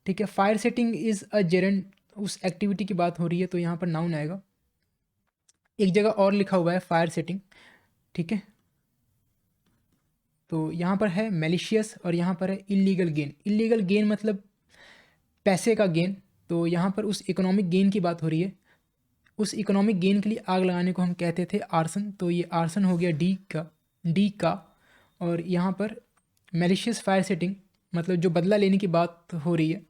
ठीक है, fire setting is a Geraint, उस एक्टिविटी की बात हो रही है, तो यहाँ पर नाउन आएगा। एक जगह और लिखा हुआ है फायर सेटिंग। ठीक है, तो यहाँ पर है मैलिशियस और यहाँ पर है इलीगल गेन। इलीगल गेन मतलब पैसे का गेन, तो यहाँ पर उस इकोनॉमिक गेन की बात हो रही है। उस इकोनॉमिक गेन के लिए आग लगाने को हम कहते थे आर्सन, तो ये आर्सन हो गया डी का। और यहाँ पर मैलिशियस फायर सेटिंग मतलब जो बदला लेने की बात हो रही है,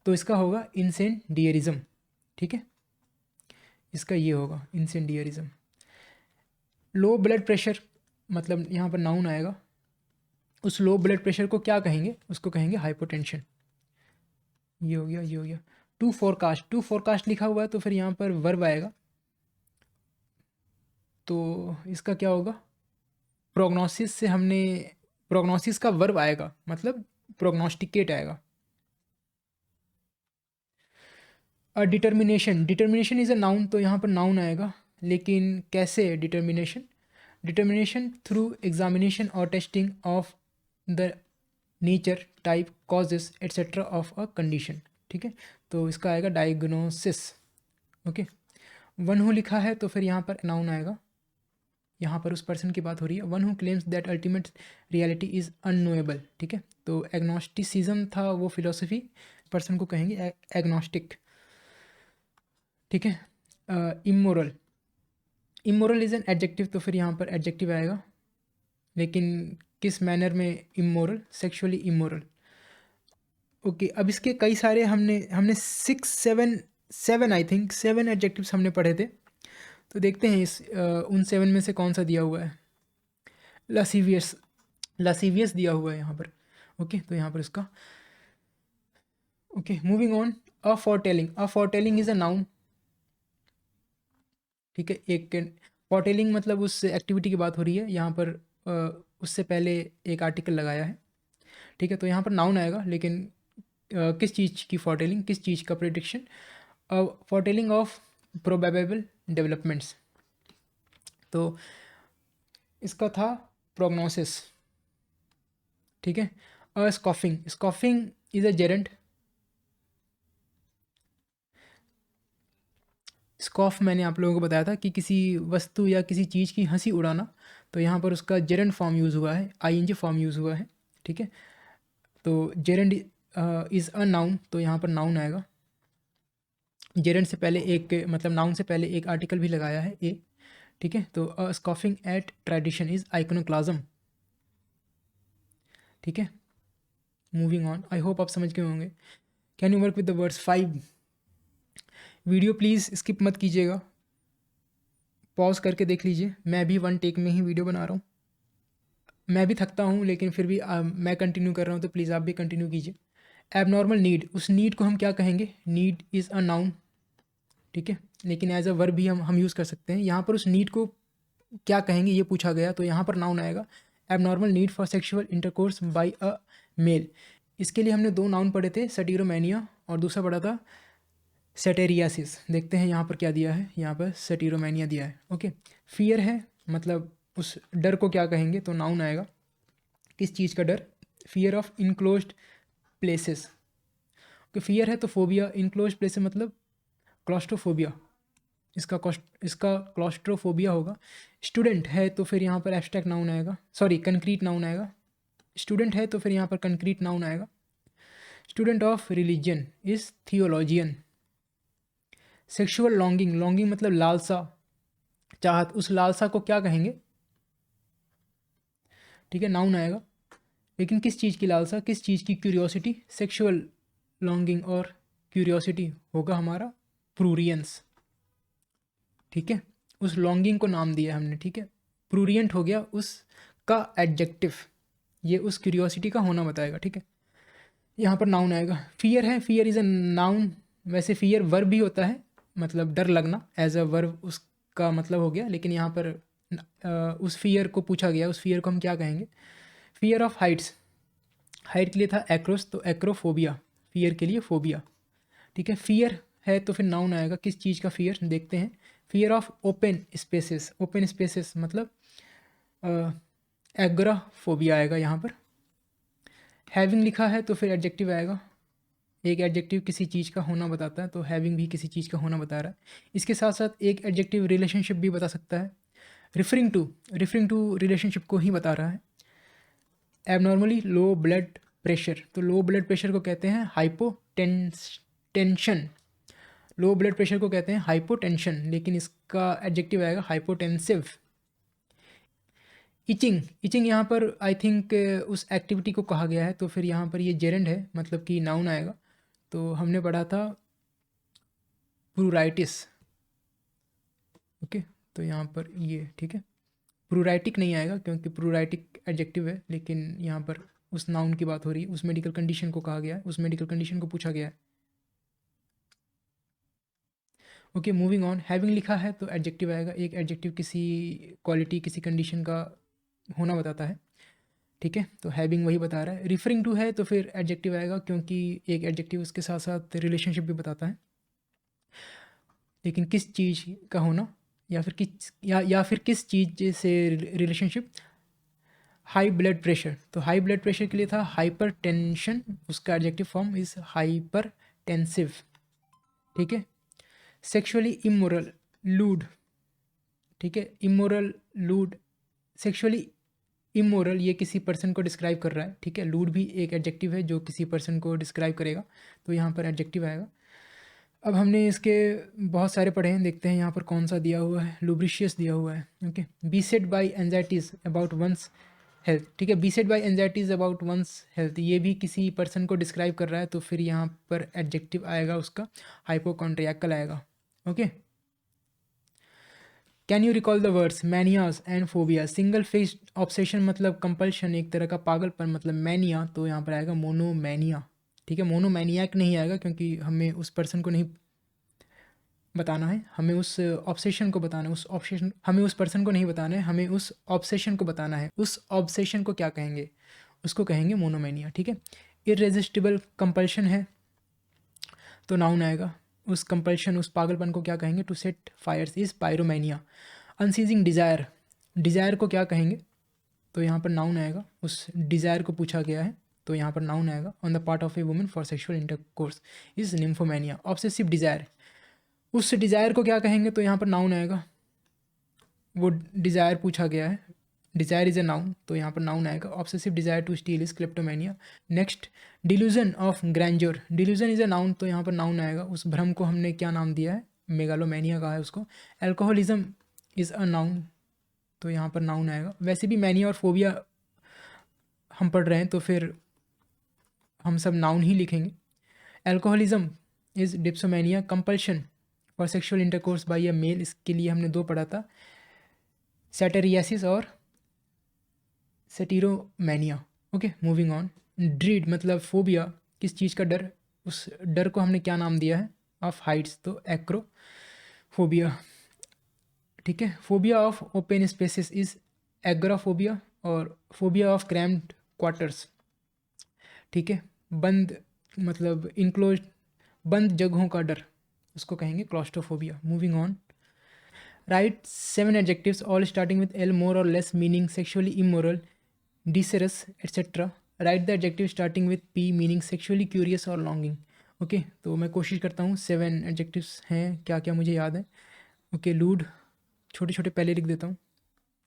तो इसका होगा इंसेंडियरिज्म। ठीक है, इसका ये होगा इंसेंडियरिज्म। लो ब्लड प्रेशर मतलब यहाँ पर नाउन आएगा। उस लो ब्लड प्रेशर को क्या कहेंगे? उसको कहेंगे हाइपोटेंशन। ये हो गया, ये हो गया। टू फोरकास्ट लिखा हुआ है, तो फिर यहाँ पर वर्ब आएगा, तो इसका क्या होगा? प्रोग्नोसिस से हमने, प्रोग्नोसिस का वर्ब आएगा, मतलब प्रोग्नोस्टिकेट आएगा। Determination, determination is a noun, तो यहाँ पर नाउन आएगा, लेकिन कैसे डिटर्मिनेशन? डिटर्मिनेशन थ्रू एग्जामिनेशन और testing of the nature, type, causes etcetera of a condition. ठीक है, तो इसका आएगा डायग्नोसिस। ओके, वन हु लिखा है तो फिर यहाँ पर नाउन आएगा, यहाँ पर उस पर्सन की बात हो रही है। One who claims that ultimate reality is unknowable, ठीक है। तो एग्नोस्टिसिज्म था वो फिलोसफी, पर्सन को कहेंगे एग्नोस्टिक, ठीक है। Immoral, immoral is an adjective, तो फिर यहाँ पर एडजेक्टिव आएगा, लेकिन किस मैनर में इमोरल, सेक्सुअली इमोरल। ओके, अब इसके कई सारे हमने 6 7 आई थिंक 7 एडजेक्टिव्स हमने पढ़े थे, तो देखते हैं उन 7 में से कौन सा दिया हुआ है। लसीवियस, लसीवियस दिया हुआ है यहाँ पर। ओके, तो यहाँ पर इसका okay, moving on. A foretelling, a foretelling is a noun, ठीक है। एक फॉरटेलिंग मतलब उस एक्टिविटी की बात हो रही है, यहाँ पर उससे पहले एक आर्टिकल लगाया है, ठीक है। तो यहाँ पर नाउन आएगा, लेकिन किस चीज़ की फॉरटेलिंग, किस चीज़ का प्रेडिक्शन, फॉरटेलिंग ऑफ प्रोबेबल डेवलपमेंट्स। तो इसका था प्रोग्नोसिस, ठीक है। स्कॉफिंग, स्कॉफिंग इज अ जेरेंट, स्कॉफ मैंने आप लोगों को बताया था कि किसी वस्तु या किसी चीज़ की हंसी उड़ाना, तो यहाँ पर उसका जेरेंट फॉर्म यूज़ हुआ है, आईएनजी फॉर्म यूज़ हुआ है, ठीक है। तो जेरेंट इज़ अ नाउन, तो यहाँ पर नाउन आएगा। जेरेंट से पहले एक, मतलब नाउन से पहले एक आर्टिकल भी लगाया है ए, ठीक है। तो अ स्कॉफिंग एट ट्रेडिशन इज़ आइकोनोक्लाज्म, ठीक है। मूविंग ऑन, आई होप आप समझ गए होंगे। Can you work with the words 5। Video please skip मत कीजिएगा, पॉज करके देख लीजिए। मैं भी 1 टेक में ही वीडियो बना रहा हूँ, मैं भी थकता हूँ, लेकिन फिर भी मैं कंटिन्यू कर रहा हूँ, तो प्लीज़ आप भी कंटिन्यू कीजिए। एबनॉर्मल नीड, उस नीड को हम क्या कहेंगे, नीड इज़ अ नाउन, ठीक है, लेकिन एज अ वर्ब भी हम यूज़ कर सकते हैं। यहाँ पर उस नीड को क्या कहेंगे ये पूछा गया, तो यहाँ पर नाउन आएगा। Abnormal need for sexual intercourse by a male, इसके लिए हमने 2 नाउन पढ़े थे, सेटिरोमैनिया और दूसरा पढ़ा था सेटेरियासिस। देखते हैं यहाँ पर क्या दिया है, यहाँ पर सेटिरोमैनिया दिया है, ओके। फियर है, मतलब उस डर को क्या कहेंगे, तो नाउन आएगा। किस चीज़ का डर, fear of enclosed places, okay. Fear है तो फोबिया, इनक्लोज्ड प्लेसेस मतलब क्लॉस्ट्रोफोबिया, इसका क्लॉस्ट्रोफोबिया होगा। स्टूडेंट है तो फिर यहाँ पर एब्स्ट्रैक्ट नाउन आएगा, सॉरी कंक्रीट नाउन आएगा। स्टूडेंट है तो फिर यहाँ पर कंक्रीट नाउन आएगा। Student of religion is theologian. Sexual longing, longing मतलब लालसा, चाहत, उस लालसा को क्या कहेंगे, ठीक है, नाउन आएगा। लेकिन किस चीज़ की लालसा, किस चीज़ की क्यूरियोसिटी, सेक्सुअल लॉन्गिंग और क्यूरियोसिटी होगा हमारा प्रूरियंस, ठीक है। उस लॉन्गिंग को नाम दिया हमने, ठीक है। प्रूरियंट हो गया उसका एडजेक्टिव, ये उस क्यूरियोसिटी का होना बताएगा, ठीक है। यहाँ पर नाउन आएगा। फियर है, फियर इज़ अ नाउन, वैसे फियर वर्ब भी होता है, मतलब डर लगना, एज अ वर्ब उसका मतलब हो गया, लेकिन यहाँ पर उस फियर को पूछा गया, उस फियर को हम क्या कहेंगे। फियर ऑफ हाइट्स, हाइट के लिए था एक्रोस, तो एक्रोफोबिया, फियर के लिए फोबिया, ठीक है। फियर है तो फिर नाउन आएगा, किस चीज़ का फियर, देखते हैं। Fear of open spaces, open spaces मतलब एग्राफोबिया आएगा यहाँ पर। हैविंग लिखा है तो फिर एडजेक्टिव आएगा, एक एडजेक्टिव किसी चीज़ का होना बताता है, तो हैविंग भी किसी चीज़ का होना बता रहा है। इसके साथ साथ एक एडजेक्टिव रिलेशनशिप भी बता सकता है, रिफरिंग टू रिलेशनशिप को ही बता रहा है। एबनॉर्मली लो ब्लड प्रेशर, तो लो ब्लड प्रेशर को कहते हैं हाइपोटेंशन, लो ब्लड प्रेशर को कहते हैं हाइपोटेंशन, लेकिन इसका एडजेक्टिव आएगा हाइपोटेंसिव। इचिंग, इचिंग यहाँ पर आई थिंक उस एक्टिविटी को कहा गया है, तो फिर यहाँ पर ये जेरेंड है, मतलब कि नाउन आएगा। तो हमने पढ़ा था प्रूराइटिस, ओके। तो यहाँ पर ये ठीक है, प्रूराइटिक नहीं आएगा क्योंकि प्रूराइटिक एडजेक्टिव है, लेकिन यहाँ पर उस नाउन की बात हो रही है, उस मेडिकल कंडीशन को कहा गया है, उस मेडिकल कंडीशन को पूछा गया है, ओके। मूविंग ऑन, हैविंग लिखा है तो एडजेक्टिव आएगा, एक एडजेक्टिव किसी क्वालिटी किसी कंडीशन का होना बताता है, ठीक है। तो हैविंग वही बता रहा है। रिफरिंग टू है तो फिर एडजेक्टिव आएगा, क्योंकि एक एडजेक्टिव उसके साथ साथ रिलेशनशिप भी बताता है, लेकिन किस चीज़ का होना, या फिर किस चीज़ से रिलेशनशिप। हाई ब्लड प्रेशर, तो हाई ब्लड प्रेशर के लिए था हाइपर टेंशन, उसका adjective form is hyper tensive, ठीक है। सेक्सुअली इमोरल, लूड, ठीक है, इमोरल, लूड, सेक्सुअली इमोरल ये किसी पर्सन को डिस्क्राइब कर रहा है, ठीक है। लूड भी एक एडजेक्टिव है जो किसी पर्सन को डिस्क्राइब करेगा, तो यहाँ पर एडजेक्टिव आएगा। अब हमने इसके बहुत सारे पढ़े हैं, देखते हैं यहाँ पर कौन सा दिया हुआ है। लुब्रिशियस दिया हुआ है, okay. Beset by anxieties about one's health, ठीक है। Beset by anxieties about one's health ये भी किसी पर्सन को डिस्क्राइब कर रहा है, तो फिर यहाँ पर एडजेक्टिव आएगा उसका हाइपोकॉन्ड्रियाकल आएगा, okay. Can you recall the words manias and phobia. Single fixed obsession मतलब कंपल्शन, एक तरह का पागलपन, मतलब मैनिया, तो यहाँ पर आएगा मोनोमैनिया, ठीक है। मोनोमैनियाक नहीं आएगा क्योंकि हमें उस पर्सन को नहीं बताना है, हमें उस ऑब्सेशन को बताना है, उस ऑब्सेशन, हमें उस पर्सन को नहीं बताना है, हमें उस ऑब्सेशन को बताना है। उस ऑब्सेशन को क्या कहेंगे, उसको कहेंगे मोनोमैनिया, ठीक है। इररेजिस्टिबल कंपल्शन है तो नाउन आएगा। उस कंपल्शन, उस पागलपन को क्या कहेंगे, to set fires is pyromania. Unceasing desire, desire को क्या कहेंगे, तो यहाँ पर नाउन आएगा। उस डिज़ायर को पूछा गया है तो यहाँ पर नाउन आएगा। On the part of a woman for sexual intercourse is nymphomania. Obsessive desire, उस डिज़ायर को क्या कहेंगे, तो यहाँ पर नाउन आएगा। वो डिज़ायर पूछा गया है, डिज़ायर इज़ ए नाउन, तो यहाँ पर नाउन आएगा। Obsessive desire to steal is kleptomania. Next, delusion of grandeur, delusion is a noun, तो यहाँ पर नाउन आएगा। उस भ्रम को हमने क्या नाम दिया है, मेगालोमैनिया कहा है उसको। एल्कोहलिज्म इज़ अ नाउन, तो यहाँ पर नाउन आएगा। वैसे भी मैनिया और फोबिया हम पढ़ रहे हैं तो फिर हम सब नाउन ही लिखेंगे। Alcoholism is dipsomania. Compulsion for sexual intercourse by a male, इसके लिए हमने दो पढ़ा था, सैटेरियासिस और satyromania, okay. Moving on, dread मतलब फोबिया, किस चीज़ का डर, उस डर को हमने क्या नाम दिया है, ऑफ हाइट्स, तो एक्रोफोबिया, ठीक है। Phobia of open spaces is agoraphobia, और फोबिया ऑफ क्रैम्ड क्वार्टर्स, ठीक है। बंद मतलब इनक्लोज, बंद जगहों का डर, उसको कहेंगे claustrophobia. Moving on, write 7 adjectives all starting with L, more और less meaning sexually immoral, desirous et cetera. Write the adjective starting with P meaning sexually curious और लॉन्गिंग, ओके। तो मैं कोशिश करता हूँ, 7 एडजेक्टिव्स हैं, क्या क्या मुझे याद है, ओके। लूड, छोटे छोटे पहले लिख देता हूँ,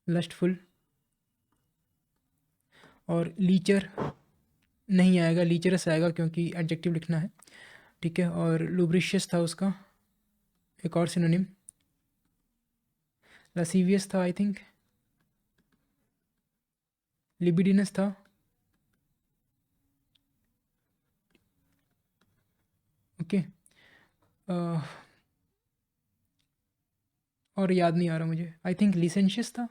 लस्टफुल, और लीचर नहीं आएगा, लीचरस आएगा क्योंकि एडजेक्टिव लिखना है, ठीक है। और लुब्रिशियस था उसका एक और सिनोनिम, लसीवियस था आई थिंक, लिबिडिनस था, ओके। और याद नहीं आ रहा मुझे, आई थिंक लिसेंशियस था,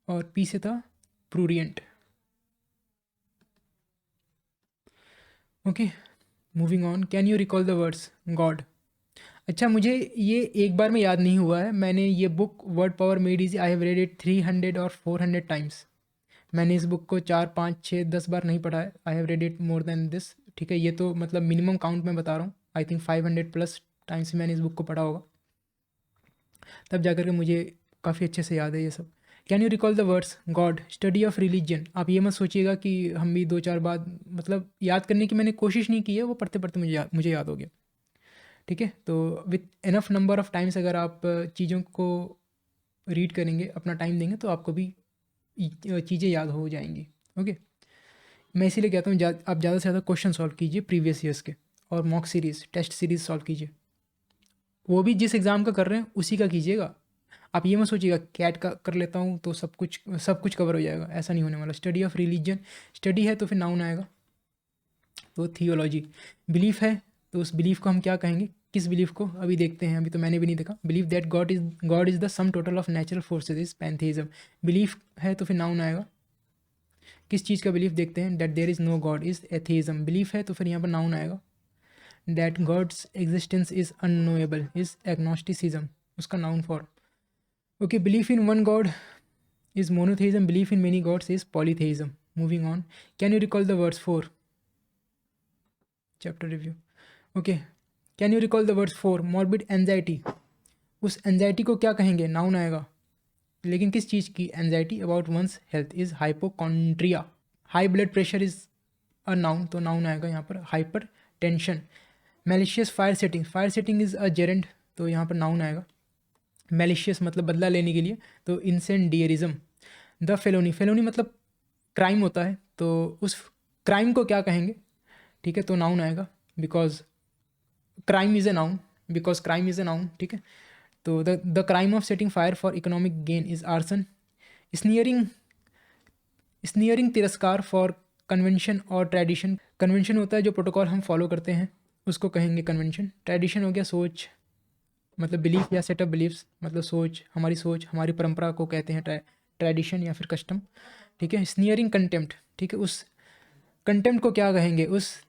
और पी से था prurient, okay. Moving on, can you recall the words god. अच्छा, मुझे ये एक बार में याद नहीं हुआ है, मैंने ये book word power made easy, I have read it 300 और 400 टाइम्स। मैंने इस बुक को 4 5 6 10 बार नहीं पढ़ा है, I have read it more than this, ठीक है। ये तो मतलब मिनिमम काउंट में बता रहा हूँ, आई थिंक 500 प्लस टाइम्स मैंने इस बुक को पढ़ा होगा, तब जाकर के मुझे काफ़ी अच्छे से याद है ये सब। Can you recall the words God, study of religion. आप ये मत सोचिएगा कि हम भी 2 4 बार मतलब याद करने की मैंने कोशिश नहीं की है, वो पढ़ते पढ़ते मुझे याद हो गया, ठीक है। तो with enough number of times अगर आप चीज़ों को रीड करेंगे, अपना टाइम देंगे, तो आपको भी चीज़ें याद हो जाएंगी, ओके। मैं इसीलिए कहता हूँ आप ज़्यादा से ज़्यादा क्वेश्चन सॉल्व कीजिए प्रीवियस ईयर्स के, और mock series, test series solve कीजिए, वो भी जिस एग्ज़ाम का कर रहे हैं उसी का कीजिएगा। आप ये मत सोचिएगा कैट का कर लेता हूँ तो सब कुछ कवर हो जाएगा, ऐसा नहीं होने वाला। स्टडी ऑफ रिलीजन, स्टडी है तो फिर नाउन आएगा, तो थियोलॉजी। बिलीफ है तो उस बिलीफ को हम क्या कहेंगे, किस बिलीफ को, अभी देखते हैं, अभी तो मैंने भी नहीं देखा। Believe that god is the sum total of natural forces is pantheism. Belief है तो फिर नाउन आएगा। किस चीज़ का बिलीफ देखते हैं, that there is no god is atheism. Belief है तो फिर यहाँ पर नाउन आएगा। That god's existence is unknowable is agnosticism, उसका noun form, okay. Belief in one god is monotheism, belief in many gods is polytheism. Moving on, can you recall the words for chapter review, okay। can you recall the words for morbid anxiety, उस एंजाइटी को क्या कहेंगे, नाउन आएगा, लेकिन किस चीज़ की, anxiety about one's health is hypochondria. High blood pressure is a noun, तो नाउन आएगा यहाँ पर। Hypertension. Malicious fire setting is a gerund, तो यहाँ पर नाउन आएगा। मैलिशियस मतलब बदला लेने के लिए, तो इंसेंडियरिज्म। द फेलोनी मतलब क्राइम होता है, तो उस क्राइम को क्या कहेंगे, ठीक है, तो नाउन आएगा, because crime is a noun, because crime is a noun, ठीक है। तो the crime of setting fire for economic gain is arson. Sneering तिरस्कार फॉर कन्वेंशन और ट्रेडिशन। कन्वेंशन होता है जो प्रोटोकॉल हम फॉलो करते हैं, उसको कहेंगे कन्वेंशन। ट्रेडिशन हो गया सोच, मतलब बिलीफ या सेट ऑफ बिलीफ्स, मतलब सोच, हमारी परंपरा को कहते हैं ट्रेडिशन या फिर कस्टम, ठीक है। स्नियरिंग कंटेम्प्ट, ठीक है, उस कंटेम्प्ट को क्या कहेंगे, उस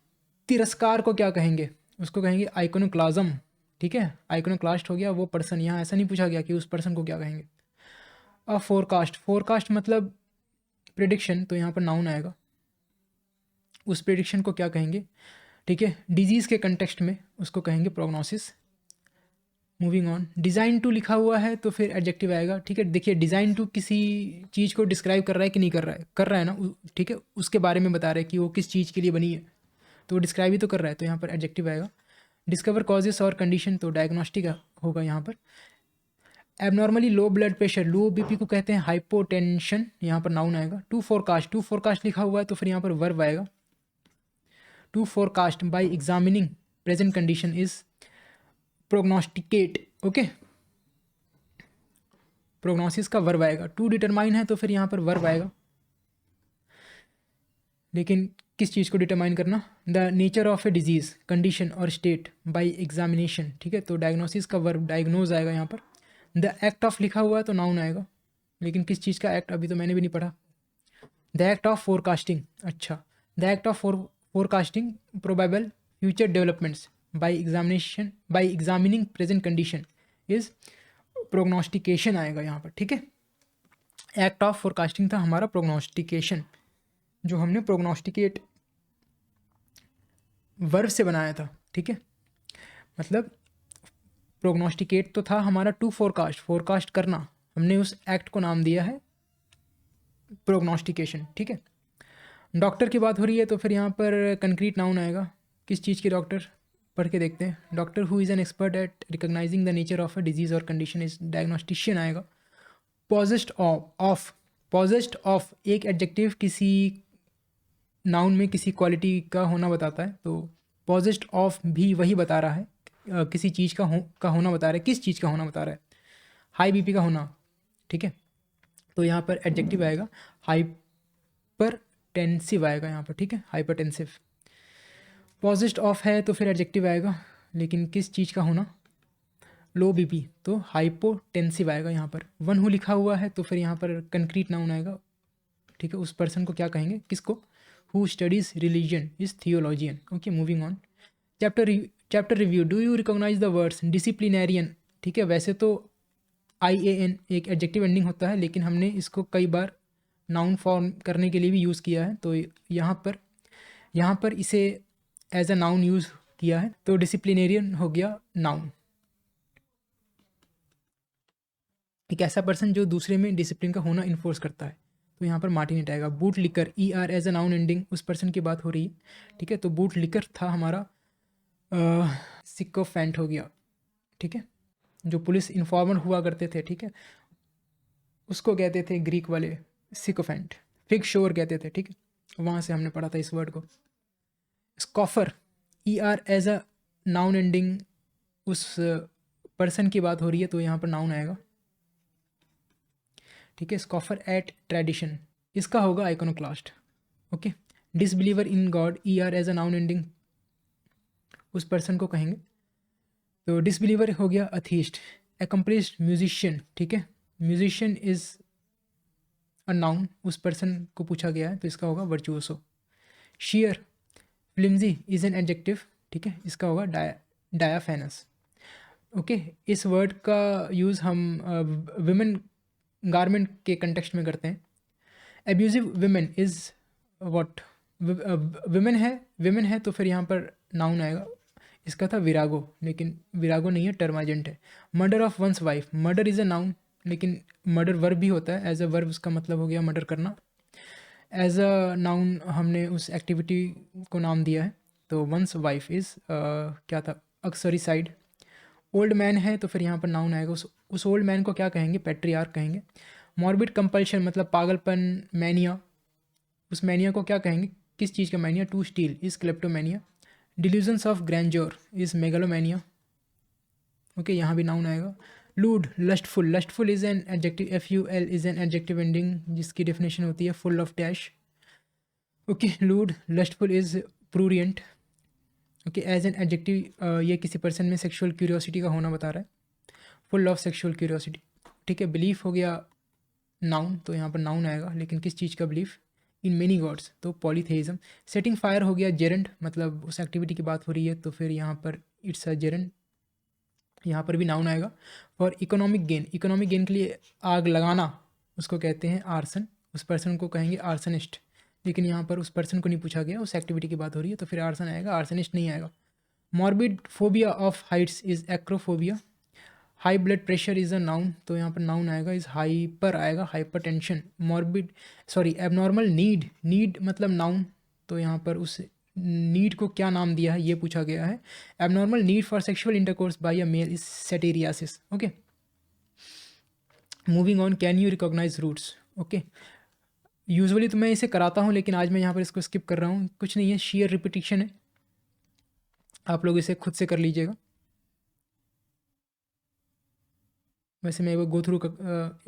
तिरस्कार को क्या कहेंगे, उसको कहेंगे आइकोनोक्लाज्म, ठीक है। आइकोनोक्लास्ट हो गया वो पर्सन, यहाँ ऐसा नहीं पूछा गया कि उस पर्सन को क्या कहेंगे। फोरकास्ट मतलब प्रिडिक्शन, तो यहाँ पर नाउन आएगा, उस प्रिडिक्शन को क्या कहेंगे, ठीक है। डिजीज़ के कंटेक्स्ट में उसको कहेंगे prognosis. Moving on, design to लिखा हुआ है तो फिर एडजेक्टिव आएगा, ठीक है। देखिए डिज़ाइन टू किसी चीज़ को डिस्क्राइब कर रहा है कि नहीं कर रहा है ना, ठीक है, उसके बारे में बता रहा है कि वो किस चीज़ के लिए बनी है, तो वो डिस्क्राइब ही तो कर रहा है, तो यहाँ पर एडजेक्टिव आएगा। डिस्कवर कॉजेस और कंडीशन, तो डायग्नोस्टिक होगा यहाँ पर। एबनॉर्मली लो ब्लड प्रेशर, लो बीपी को कहते हैं हाइपोटेंशन, यहाँ पर नाउन आएगा। टू फोरकास्ट लिखा हुआ है तो फिर यहाँ पर वर्ब आएगा। To forecast by examining present condition is prognosticate, okay. Prognosis का वर्ब आएगा। टू डिटरमाइन है तो फिर यहाँ पर वर्ब आएगा, लेकिन किस चीज़ को डिटरमाइन करना, the nature of A disease, condition और स्टेट बाय एग्जामिनेशन, ठीक है। तो डायग्नोसिस का वर्ब डायग्नोज आएगा यहाँ पर। द एक्ट ऑफ लिखा हुआ है तो नाउन आएगा, लेकिन किस चीज़ का एक्ट, अभी तो मैंने भी नहीं पढ़ा। द एक्ट ऑफ फोरकास्टिंग, अच्छा, the act of forecasting probable future developments bye examining present condition is प्रोग्नोस्टिकेशन आएगा यहाँ पर, ठीक है। एक्ट ऑफ फोरकास्टिंग था हमारा प्रोग्नोस्टिकेशन, जो हमने प्रोग्नोस्टिकेट वर्ब से बनाया था, ठीक है। मतलब प्रोग्नोस्टिकेट तो था हमारा टू फोरकास्ट करना, हमने उस एक्ट को नाम दिया है प्रोग्नोस्टिकेशन, ठीक है। डॉक्टर की बात हो रही है तो फिर यहाँ पर कंक्रीट नाउन आएगा। किस चीज़ के डॉक्टर, पढ़ के देखते हैं। Doctor who is an expert at recognising the nature of a disease और कंडीशन इज डायग्नोस्टिशियन आएगा। पॉजेस्ड ऑफ एक एडजेक्टिव किसी नाउन में किसी क्वालिटी का होना बताता है, तो पॉजेस्ड ऑफ भी वही बता रहा है, किसी चीज़ का होना बता रहा है। किस चीज़ का होना बता रहा है, हाई बीपी का होना, ठीक है। तो यहाँ पर एडजेक्टिव आएगा हाइपरटेंसिव आएगा यहाँ पर, ठीक है, हाइपरटेंसिव। पॉजेस्ड ऑफ है तो फिर एडजेक्टिव आएगा, लेकिन किस चीज़ का होना, लो बीपी, तो हाइपोटेंसिव आएगा यहाँ पर। वन हु लिखा हुआ है तो फिर यहाँ पर कंक्रीट नाउन आएगा, ठीक है। उस पर्सन को क्या कहेंगे, किसको, who studies religion is theologian, okay. Moving on, chapter review, do you recognise the words disciplinarian, ठीक है। वैसे तो IAN एक एडजेक्टिव एंडिंग होता है, लेकिन हमने इसको कई बार नाउन फॉर्म करने के लिए भी यूज़ किया है, तो यहाँ पर इसे एज अ नाउन यूज़ किया है, तो डिसिप्लिनेरियन हो गया नाउन। एक ऐसा पर्सन जो दूसरे में डिसिप्लिन का होना इन्फोर्स करता है, तो यहाँ पर मार्टिनेट आएगा। Boot licker, ER as a noun ending, उस पर्सन की बात हो रही है, ठीक है। तो बूट लिकर था हमारा सिकोफेंट हो गया, ठीक है, जो पुलिस इन्फॉर्मर हुआ करते थे, ठीक है, उसको कहते थे ग्रीक वाले सिकोफेंट। फिग शोर कहते थे, ठीक है, वहाँ से हमने पढ़ा था इस वर्ड को। Scoffer, ER as a noun ending, उस पर्सन की बात हो रही है, तो यहाँ पर नाउन आएगा, ठीक है। स्कॉफर एट ट्रेडिशन, इसका होगा iconoclast, okay. Disbeliever in God, ER as a noun ending, उस पर्सन को कहेंगे, तो डिसबिलीवर हो गया अथीस्ट। एकम्प्लिश्ड म्यूजिशियन, ठीक है, म्यूजिशियन इज अ नाउन, उस पर्सन को पूछा गया है, तो इसका होगा virtuoso. Sheer, flimsy is an adjective, ठीक है, इसका होगा डायाफेनस, ओके। इस वर्ड का यूज़ हम विमेन गारमेंट के कंटेक्स्ट में करते हैं। Abusive women is what, women है तो फिर यहाँ पर नाउन आएगा, इसका था विरागो, लेकिन विरागो नहीं है, टर्माजेंट है। Murder of one's wife, murder is a noun, लेकिन मर्डर वर्ब भी होता है, एज अ वर्ब उसका मतलब हो गया मर्डर करना। एज अ नाउन हमने उस एक्टिविटी को नाम दिया है, तो वंस वाइफ इज़ क्या था, अक्सरिसाइड। ओल्ड मैन है तो फिर यहाँ पर नाउन आएगा, उस ओल्ड मैन को क्या कहेंगे, पैट्रियार्क कहेंगे। मॉर्बिड कंपल्शन मतलब पागलपन, मैनिया, उस मैनिया को क्या कहेंगे, किस चीज़ का mania, to steal is kleptomania. Delusions of grandeur is megalomania. Okay, यहाँ भी नाउन आएगा। Lewd, lustful, lustful is an adjective, FUL is an adjective ending जिसकी डेफिनेशन होती है full of dash. Okay, lewd, lustful is prurient. Okay, as an adjective ये किसी पर्सन में सेक्सुअल क्यूरियोसिटी का होना बता रहा है, फुल ऑफ सेक्सुअल क्यूरियोसिटी। ठीक है, बिलीफ हो गया नाउन, तो यहाँ पर नाउन आएगा, लेकिन किस चीज़ का बिलीफ, इन मेनी गॉड्स, तो पॉलीथेइज्म। सेटिंग फायर हो गया जेरेंट, मतलब उस एक्टिविटी की बात हो रही है, तो फिर यहाँ पर इट्स अ जेरेंट, यहाँ पर भी नाउन आएगा। For economic gain, economic gain के लिए आग लगाना उसको कहते हैं आर्सन, उस पर्सन को कहेंगे आर्सनिस्ट, लेकिन यहाँ पर उस पर्सन को नहीं पूछा गया, उस एक्टिविटी की बात हो रही है, तो फिर आर्सन आएगा, आर्सनिस्ट नहीं आएगा। Morbid phobia of Heights is acrophobia. High blood pressure is a noun, तो यहाँ पर नाउन आएगा, इज़ हाइपर आएगा, hyper tension. Morbid sorry abnormal need, need मतलब नाउन, तो यहाँ पर उस नीड को क्या नाम दिया है ये पूछा गया है। Abnormal need for sexual intercourse by a male is satyriasis. Okay, moving on, can you recognize roots. Okay, usually तो मैं इसे कराता हूँ, लेकिन आज मैं यहाँ पर इसको स्किप कर रहा हूँ, कुछ नहीं है, शेयर रिपीटिशन है, आप लोग इसे खुद से कर लीजिएगा। वैसे मैं एक बार गो थ्रू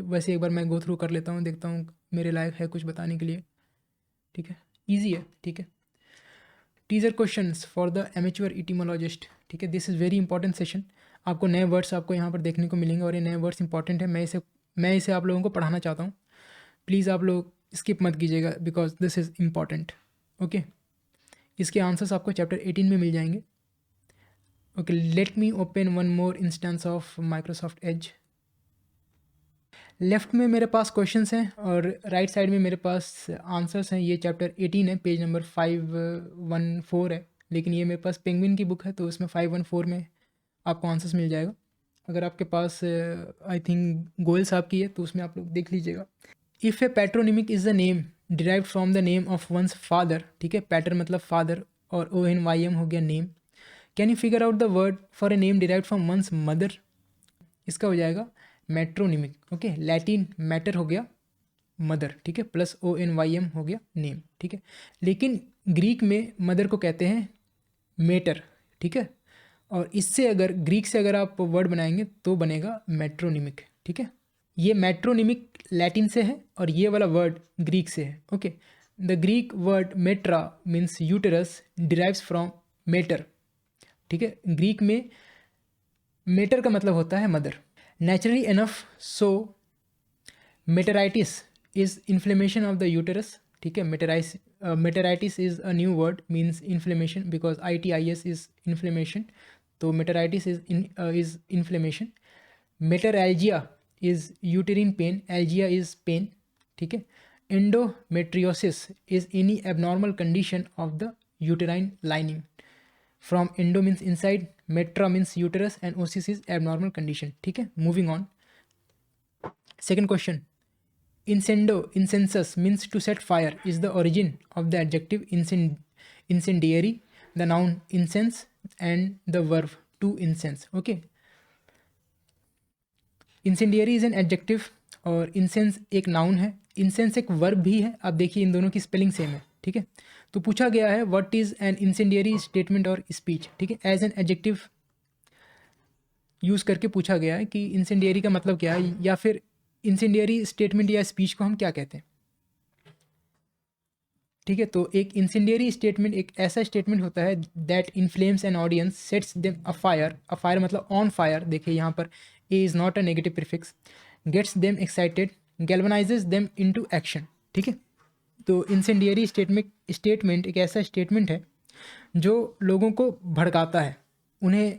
वैसे एक बार मैं गो थ्रू कर लेता हूँ, देखता हूँ मेरे लायक है कुछ बताने के लिए। ठीक है, ईजी है। ठीक है, teaser questions for the amateur etymologist. ठीक है, this is very important session, आपको नए वर्ड्स आपको यहाँ पर देखने को मिलेंगे, और ये नए वर्ड्स इंपॉर्टेंट है, मैं इसे आप लोगों को पढ़ाना चाहता हूँ, प्लीज़ आप लोग स्किप मत कीजिएगा because this is important. Okay, इसके आंसर्स आपको चैप्टर 18 में मिल जाएंगे। Okay, let me open one more instance of Microsoft Edge. Left में मेरे पास क्वेश्चंस हैं और राइट साइड में मेरे पास आंसर्स हैं। ये चैप्टर 18 है, पेज नंबर 514 है, लेकिन ये मेरे पास पेंगुइन की बुक है, तो उसमें 514 में आपको आंसर्स मिल जाएगा। अगर आपके पास आई थिंक गोयल साहब की है तो उसमें आप लोग देख लीजिएगा। If a patronymic is the name derived from the name of one's father. ठीक है, पैटर मतलब फादर, और ONYM हो गया name. Can you figure out the word for a name derived from one's mother, इसका हो जाएगा मेट्रोनिमिक। ओके, लैटिन मैटर हो गया मदर, ठीक है, प्लस ONYM हो गया नेम। ठीक है, लेकिन ग्रीक में मदर को कहते हैं मेटर। ठीक है, और इससे अगर ग्रीक से अगर आप वर्ड बनाएंगे तो बनेगा मेट्रोनिमिक। ठीक है, ये मेट्रोनिमिक लैटिन से है और ये वाला वर्ड ग्रीक से है। Okay, the Greek word metra means uterus derives from mater. ठीक है, ग्रीक में मेटर का मतलब होता है mother. Naturally enough, so metritis is inflammation of the uterus. ठीक है, metritis is a new word, means inflammation, because ITIS is inflammation, तो metritis is inflammation. Metralgia is uterine pain, algia is pain. ठीक है, endometriosis is any abnormal condition of the uterine lining. From endo means inside, मेट्रा means uterus, and Oasis is abnormal condition. ठीक है, moving on, second question. Incendo, incensus means to set fire, is the origin of the adjective incendiary, the noun incense, and the verb to incense. Okay, incendiary is an adjective और incense एक noun है, incense एक verb भी है। आप देखिए इन दोनों की स्पेलिंग सेम है। ठीक है, तो पूछा गया है what is an incendiary statement और speech। ठीक है, एज एन एडजेक्टिव यूज़ करके पूछा गया है कि incendiary का मतलब क्या है, या फिर इंसेंडियरी स्टेटमेंट या स्पीच को हम क्या कहते हैं। ठीक है, तो एक इंसेंडियरी स्टेटमेंट एक ऐसा स्टेटमेंट होता है that inflames an audience, sets them afire मतलब ऑन फायर। देखिए यहाँ पर a is not a negative prefix, gets them excited, galvanizes them into action. ठीक है, तो इंसेंडियरी स्टेटमेंट एक ऐसा स्टेटमेंट है जो लोगों को भड़काता है, उन्हें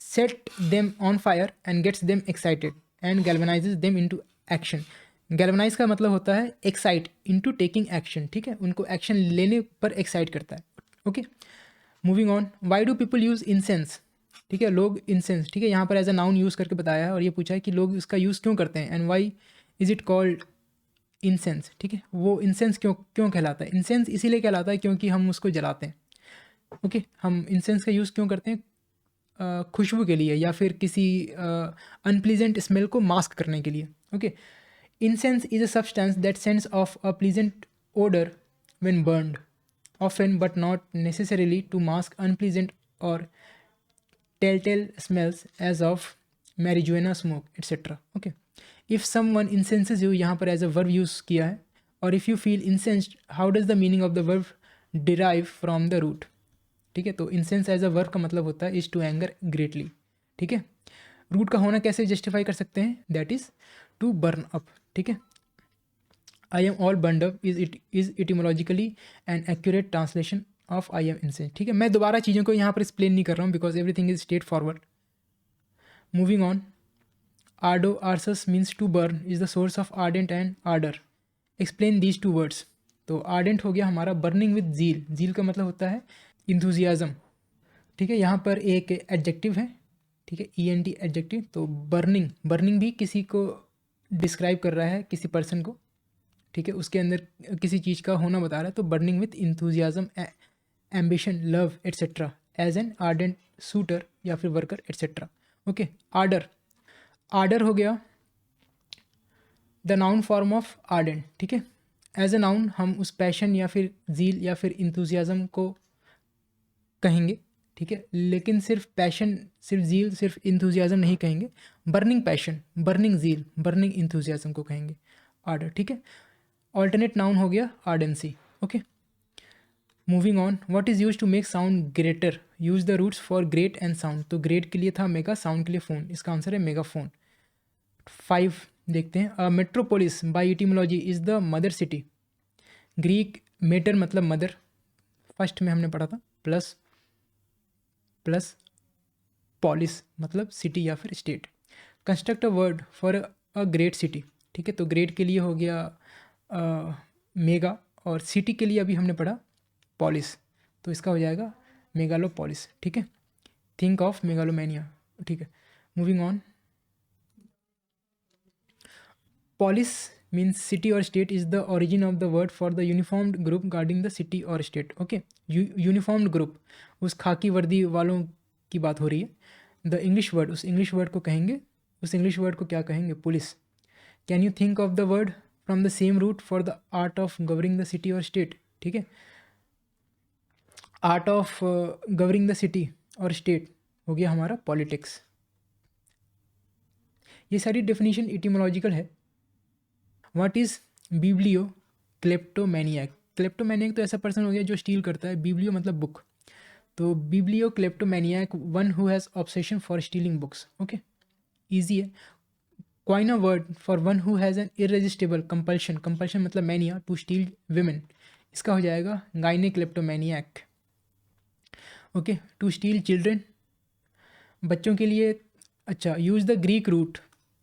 set them on fire and gets them excited and galvanizes them into action. Galvanize का मतलब होता है एक्साइट इनटू टेकिंग एक्शन। ठीक है, उनको एक्शन लेने पर एक्साइट करता है। Okay, moving on, why do people use incense. ठीक है, लोग इंसेंस, ठीक है, यहाँ पर एज अ नाउन यूज़ करके बताया है और ये पूछा है कि लोग इसका यूज़ क्यों करते हैं, and why is it called incense. ठीक है, वो इंसेंस क्यों कहलाता है। इंसेंस इसीलिए कहलाता है क्योंकि हम उसको जलाते हैं। ओके, हम इंसेंस का यूज़ क्यों करते हैं? खुशबू के लिए या फिर किसी अनप्लीजेंट स्मेल को मास्क करने के लिए। Okay, incense is a substance that sends off a pleasant odor when burned, often but not necessarily to mask unpleasant or telltale smells as of marijuana smoke, etc. Okay. If someone incenses you, यहाँ पर as a verb use किया है, और if you feel incensed, how does the meaning of the verb derive from the root? ठीक है, तो incense as a verb का मतलब होता है is to anger greatly. ठीक है, रूट का होना कैसे जस्टिफाई कर सकते हैं? That is to burn up. ठीक है, I am all burned up is etymologically an accurate translation of I am incensed. ठीक है, मैं दोबारा चीज़ों को यहाँ पर एक्सप्लेन नहीं कर रहा हूँ because everything is straightforward. Moving on, ardo arsus means to burn is the source of ardent and ardour. Explain these two words. तो आर्डेंट हो गया हमारा, बर्निंग विद जील, जील का मतलब होता है इंथुजियाज्म। ठीक है, यहाँ पर एक एडजेक्टिव है, ठीक है, ई एन टी एडजेक्टिव। तो बर्निंग, बर्निंग भी किसी को डिस्क्राइब कर रहा है, किसी पर्सन को। ठीक है, उसके अंदर किसी चीज़ का होना बता रहा है। तो burning with enthusiasm, ambition, love etcetera, as an ardent suitor या फिर worker etcetera. Okay, ardour, ardour हो गया the noun form of ardent. ठीक है, एज ए नाउन हम उस पैशन या फिर जील या फिर इंथुजियाज्म को कहेंगे। ठीक है, लेकिन सिर्फ पैशन, सिर्फ जील, सिर्फ इंथुजियाज्म नहीं कहेंगे। Burning passion, burning zeal, burning enthusiasm को कहेंगे आर्डर। ठीक है, ऑल्टरनेट नाउन हो गया ardency. Okay, moving on, what is use to make sound greater, use the roots for great and sound. तो ग्रेट के लिए था मेगा, साउंड के लिए फोन, इसका आंसर है मेगाफोन। 5 देखते हैं, a metropolis by etymology is the mother city. Greek mater मतलब मदर, फर्स्ट में हमने पढ़ा था, प्लस प्लस पॉलिस मतलब सिटी या फिर state. Construct a word for a great city. ठीक है, तो ग्रेट के लिए हो गया मेगा, और सिटी के लिए अभी हमने पढ़ा पॉलिस, तो इसका हो जाएगा मेगालोपॉलिस। ठीक है, थिंक ऑफ मेगालोमैनिया। ठीक है, moving on, polis means city और state is the origin of the word for the uniformed group guarding the city और स्टेट। ओके, यूनिफॉर्म्ड ग्रुप, उस खाकी वर्दी वालों की बात हो रही है। द इंग्लिश वर्ड, उस इंग्लिश वर्ड को कहेंगे, उस इंग्लिश वर्ड को क्या कहेंगे? Police. Can you think of the word from the same root for the art of governing the city और स्टेट। ठीक है, art of governing the city और स्टेट हो गया हमारा पॉलिटिक्स। ये सारी डेफिनेशन इटिमोलॉजिकल है। What is biblio kleptomaniac. Kleptomaniac तो ऐसा पर्सन हो गया जो स्टील करता है, बिब्लियो मतलब बुक। तो biblio kleptomaniac, one who has obsession for stealing books. Okay, easy है। Coin a word for one who has an irresistible compulsion, compulsion मतलब मैनिया, टू स्टील विमेन, इसका हो जाएगा gyne kleptomaniac. Okay, to steal children, बच्चों के लिए। अच्छा, use the Greek root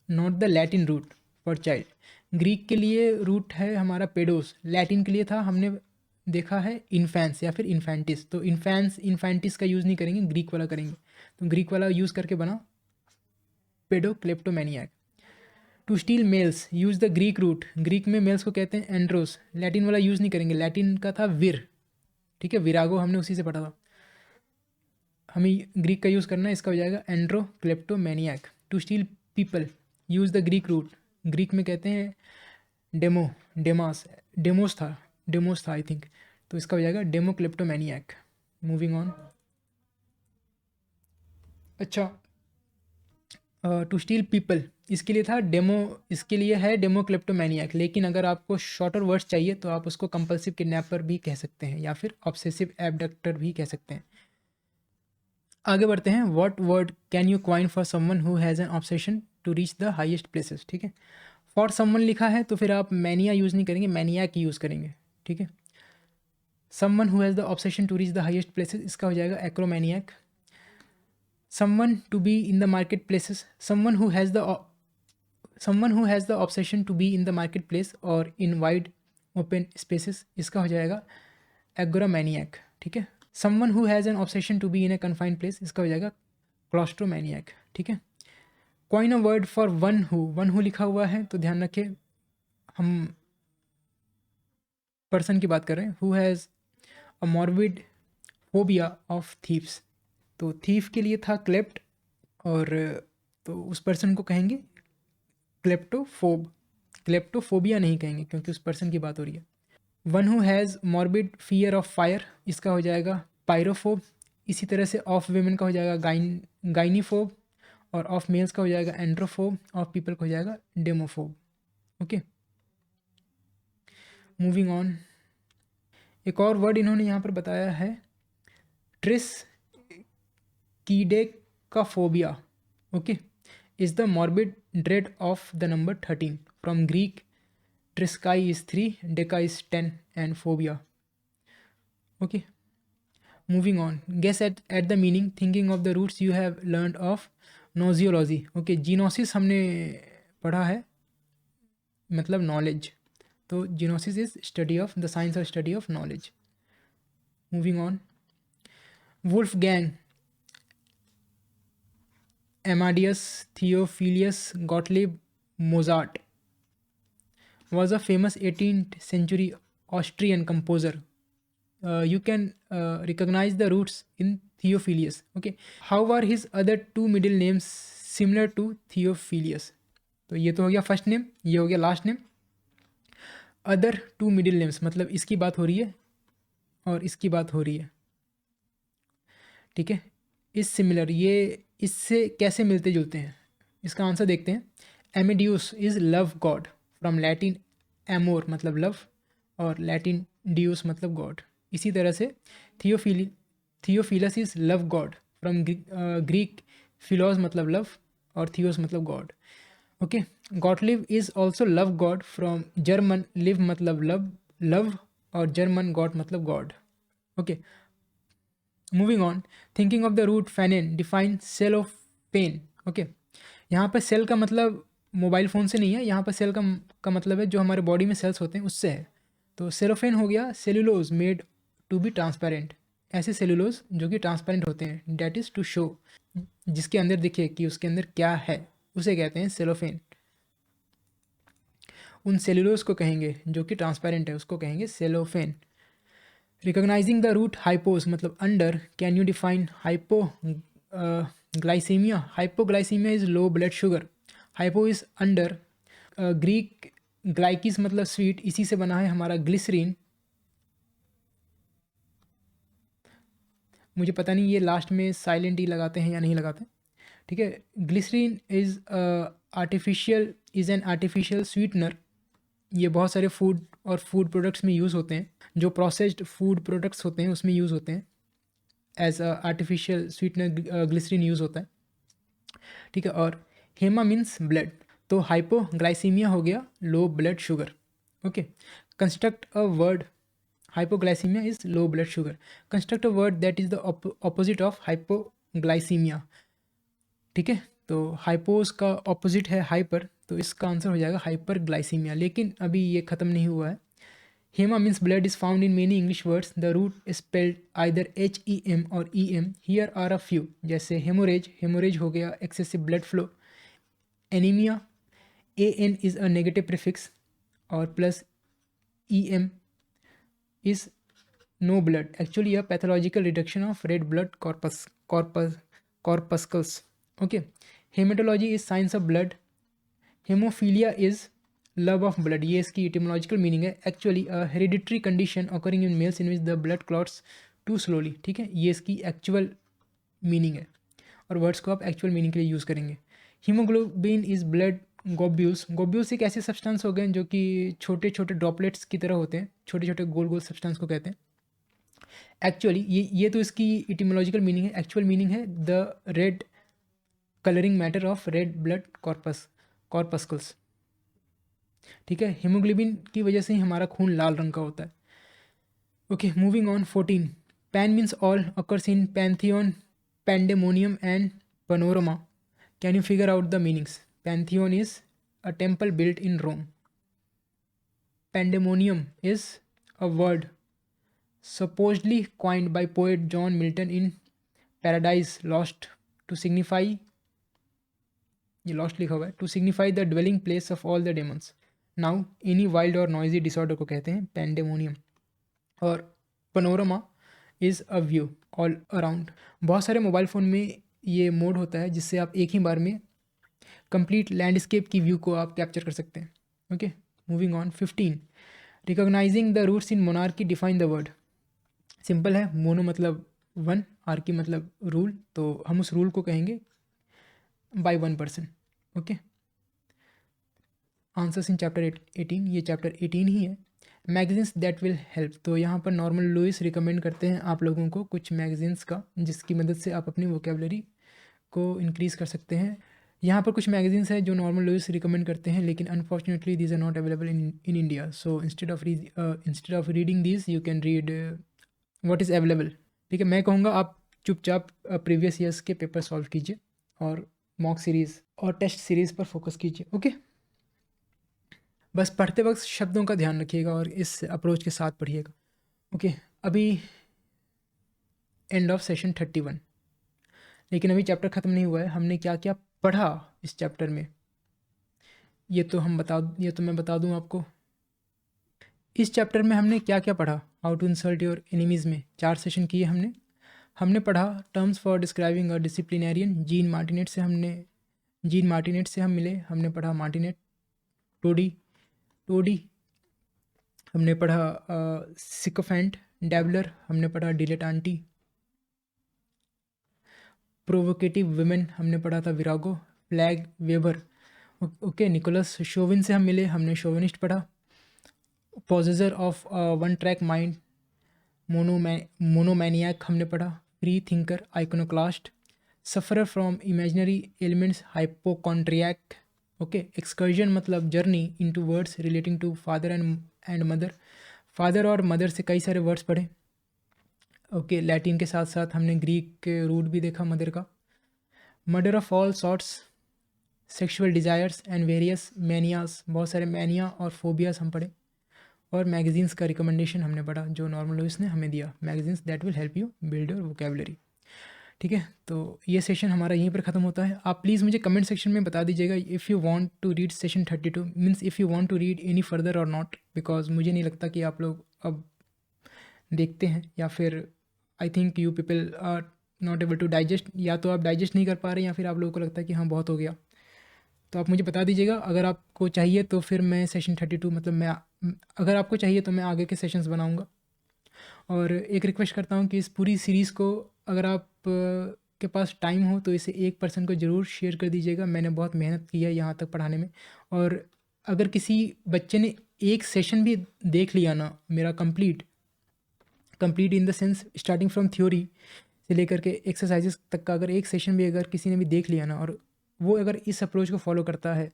not the Latin root for child. Greek के लिए रूट है हमारा पेडोस, लैटिन के लिए था, हमने देखा है इन्फेंस या फिर इन्फेंटिस। तो इन्फेंस इन्फेंटिस का यूज़ नहीं करेंगे, ग्रीक वाला करेंगे। तो ग्रीक वाला यूज़ करके बना pedo kleptomaniac. To steal males, use the Greek root, Greek में मेल्स को कहते हैं एंड्रोस, लैटिन वाला यूज़ नहीं करेंगे, लैटिन का था विर। ठीक है, विरागो हमने उसी से पढ़ा था, हमें ग्रीक का यूज़ करना है, इसका हो जाएगा andro kleptomaniac. To steal people, use the Greek root, Greek में कहते हैं डेमो, डेमास, डेमोस था आई थिंक, तो इसका हो जाएगा डेमो क्लेप्टोमैनियक। मूविंग ऑन, अच्छा, टू स्टील पीपल, इसके लिए था डेमो, इसके लिए है डेमो क्लेप्टोमैनियक, लेकिन अगर आपको शॉर्टर वर्ड्स चाहिए तो आप उसको कंपल्सिव किडनैपर भी कह सकते हैं या फिर ऑब्सेसिव एबडक्टर भी कह सकते हैं। आगे बढ़ते हैं, what word can you coin for someone who has an obsession to reach the highest places. ठीक है, फॉर समवन लिखा है तो फिर आप मैनिया यूज़ नहीं करेंगे, मैनियक यूज़ करेंगे। ठीक है, someone who has the obsession to reach the highest places, इसका हो जाएगा एक्रोमैनियक। someone to be in the marketplaces, someone who has the obsession to be in the marketplace or in wide open spaces, इसका हो जाएगा एग्रोमैनियक। ठीक है, someone who has an obsession to be in a confined place, इसका हो जाएगा क्लॉस्ट्रोमैनियक। ठीक है, coin a word for one who लिखा हुआ है तो ध्यान रखें हम पर्सन की बात कर रहे हैं, who has a morbid phobia of thieves. तो थीफ के लिए था क्लेप्ट, और तो उस पर्सन को कहेंगे क्लेप्टोफोब। क्लेप्टोफोबिया नहीं कहेंगे क्योंकि उस पर्सन की बात हो रही है। One who has morbid fear of fire, इसका हो जाएगा पायरोफोब। इसी तरह से ऑफ वेमेन का हो जाएगा गाइनीफोब, और ऑफ मेल्स का हो जाएगा एंड्रोफोब, ऑफ पीपल का हो जाएगा डेमोफोब। Okay, moving on. एक और वर्ड इन्होंने यहाँ पर बताया है triskaidekaphobia. Okay, is the morbid dread of the number 13 from Greek. Triskai is 3, deca is 10, and phobia. Okay, moving on. Guess at the meaning, thinking of the roots you have learned of gnosiology. Okay, gnosis हमने पढ़ा है, मतलब नॉलेज। तो gnosis is study of the science और study of knowledge. Moving on. Wolfgang, Amadeus Theophilus Gottlieb Mozart was a famous 18th century Austrian composer. You can recognize the roots in Theophilus. Okay, how are his other two middle names similar to Theophilus? तो ये तो हो गया फर्स्ट नेम, ये हो गया last name. Other two middle names मतलब इसकी बात हो रही है और इसकी बात हो रही है, ठीक है। इस सिमिलर, ये इससे कैसे मिलते जुलते हैं, इसका आंसर देखते हैं। Amadeus is love God, from Latin amor मतलब लव, और लैटिन डियूस मतलब गॉड। इसी तरह से Theophilus is love God, from Greek philos मतलब लव, और थियोस मतलब God. Okay, Gottlieb is also love God, from German lieb मतलब लव, और जर्मन गॉड मतलब God. Okay, moving on. Thinking of the root phanein, define cellophane. Okay, यहाँ पर सेल का मतलब मोबाइल फ़ोन से नहीं है, यहाँ पर सेल का मतलब है जो हमारे बॉडी में सेल्स होते हैं उससे है। तो सेलोफेन हो गया cellulose made to be transparent, ऐसे सेलुलोज जो कि ट्रांसपेरेंट होते हैं, डैट इज़ टू शो, जिसके अंदर दिखे कि उसके अंदर क्या है, उसे कहते हैं सेलोफेन। उन सेलुलोज को कहेंगे जो कि ट्रांसपेरेंट है, उसको कहेंगे cellophane. Recognising the root hypos मतलब under, can you define hypoglycaemia? Hypoglycaemia is low blood sugar, hypo is under, Greek glykys मतलब स्वीट, इसी से बना है हमारा ग्लिसरीन। मुझे पता नहीं ये लास्ट में साइलेंट ई लगाते हैं या नहीं लगाते, ठीक है। Glycerine is an artificial sweetener, ये बहुत सारे फूड और फूड प्रोडक्ट्स में यूज़ होते हैं, जो प्रोसेस्ड फूड प्रोडक्ट्स होते हैं उसमें यूज़ होते हैं, as artificial sweetener glycerine use होता है, ठीक है। और हेमा मीन्स ब्लड, तो हाइपोग्लाइसीमिया हो गया low blood sugar. Okay, construct a word, hypoglycaemia is low blood sugar, construct a word that is the opposite of hypoglycaemia, ठीक है। तो हाइपोस का ऑपोजिट है हाइपर, तो इसका आंसर हो जाएगा हाइपर ग्लाइसीमिया, लेकिन अभी ये ख़त्म नहीं हुआ है। Hema means blood is found in many English words, the root spelled either HEM और EM, here are a few, जैसे हेमोरेज, हेमोरेज हो गया excessive blood flow. Anaemia, AN is a negative prefix, और plus EM is no blood, actually a pathological reduction of red blood corpuscles. Okay, haematology is science of blood, haemophilia is love of blood, ये इसकी इटिमोलॉजिकल मीनिंग है, actually a hereditary condition occurring in males in which the blood clots too slowly, ठीक है। ये इसकी एक्चुअल मीनिंग है, और वर्ड्स को आप एक्चुअल मीनिंग के लिए यूज़ करेंगे। हीमोग्लोबिन इज ब्लड गोब्यूल्स, गोब्यूल्स एक ऐसे सब्सटेंस हो गए जो कि छोटे छोटे ड्रॉपलेट्स की तरह होते हैं, छोटे छोटे गोल गोल सब्सटेंस को कहते हैं। एक्चुअली ये तो इसकी इटिमोलॉजिकल मीनिंग है, एक्चुअल मीनिंग है the red colouring matter of red blood corpuscles, ठीक है। हीमोग्लोबिन की वजह से ही हमारा खून लाल रंग का होता है। Okay, moving on. 14, pan means all, occurs in pantheon, pandemonium and panorama, can you figure out the meanings? Pantheon is a temple built in Rome, pandemonium is a word supposedly coined by poet John Milton in Paradise Lost to signify, ये lost लिखा हुआ है, to signify the dwelling place of all the demons. Now any wild or noisy disorder को कहते हैं pandemonium। और panorama is a view all around. बहुत सारे मोबाइल फ़ोन में ये मोड होता है जिससे आप एक ही बार में कंप्लीट लैंडस्केप की व्यू को आप कैप्चर कर सकते हैं। Okay, moving on. 15, recognising the roots in monarchy, define the word. Simple है, मोनो मतलब वन, आर्की मतलब रूल, तो हम उस रूल को कहेंगे by one person. Okay, answers in chapter 18, ये चैप्टर 18 ही है। मैगजीन्स दैट विल हेल्प, तो यहाँ पर नॉर्मन लुइस रिकमेंड करते हैं आप लोगों को कुछ मैगजीन्स का जिसकी मदद से आप अपनी वोकेबलरी को इंक्रीज़ कर सकते हैं। यहाँ पर कुछ मैगजीन्स हैं जो नॉर्मन लुइस रिकमेंड करते हैं, लेकिन unfortunately these are not available in India. So instead of reading these you can read what is available. ठीक है, मैं कहूँगा आप चुपचाप प्रीवियस ईयर्स के पेपर सॉल्व कीजिए और मॉक सीरीज़ और टेस्ट सीरीज़ पर फोकस कीजिए। ओके, बस पढ़ते वक्त शब्दों का ध्यान रखिएगा और इस अप्रोच के साथ पढ़िएगा। ओके, अभी एंड ऑफ सेशन 31, लेकिन अभी चैप्टर ख़त्म नहीं हुआ है। हमने क्या क्या पढ़ा इस चैप्टर में ये तो मैं बता दूं आपको। इस चैप्टर में हमने क्या क्या पढ़ा। How to insult your enemies में 4 सेशन किए हमने पढ़ा terms for describing a disciplinarian. Jean Martinet से हम मिले, हमने पढ़ा मार्टिनेट, टोडी हमने पढ़ा, सिकोफेंट, डैबलर हमने पढ़ा, डिलेटांटी, प्रोवोकेटिव वुमेन हमने पढ़ा था virago, flag waver. Okay, Nicolas Chauvin से हम मिले, हमने शोविनिस्ट पढ़ा। Possessor of one track mind, monomaniac हमने पढ़ा। Free thinker, iconoclast, sufferer from imaginary elements, hypochondriac. Okay, excursion मतलब journey into words relating to father and mother. Father और मदर से कई सारे वर्ड्स पढ़े। ओके, लैटिन के साथ साथ हमने ग्रीक के रूट भी देखा मदर का। Murder of all sorts, sexual desires and various manias, बहुत सारे मैनिया और फोबियाज हम पढ़े। और मैगजीन्स का रिकमेंडेशन हमने पढ़ा जो नॉर्मन लुइस ने हमें दिया, magazines that will help you build your vocabulary. ठीक है, तो ये सेशन हमारा यहीं पर ख़त्म होता है। आप प्लीज़ मुझे कमेंट सेक्शन में बता दीजिएगा if you want to read session 32, means if you want to read any further और नॉट, बिकॉज मुझे नहीं लगता कि आप लोग अब देखते हैं, या फिर I think you people are not able to digest, या तो आप डाइजेस्ट नहीं कर पा रहे हैं या फिर आप लोगों को लगता है कि हाँ बहुत हो गया। तो आप मुझे बता दीजिएगा, अगर आपको चाहिए तो फिर मैं सेशन 32 मतलब अगर आपको चाहिए तो मैं आगे के सेशंस बनाऊंगा। और एक रिक्वेस्ट करता हूँ कि इस पूरी सीरीज़ को अगर आप के पास टाइम हो तो इसे एक पर्सन को ज़रूर शेयर कर दीजिएगा। मैंने बहुत मेहनत की है यहाँ तक पढ़ाने में, और अगर किसी बच्चे ने एक सेशन भी देख लिया ना मेरा complete in the sense starting from theory से लेकर के एक्सरसाइजेस तक का अगर एक सेशन भी अगर किसी ने भी देख लिया ना, और वो अगर इस अप्रोच को फॉलो करता है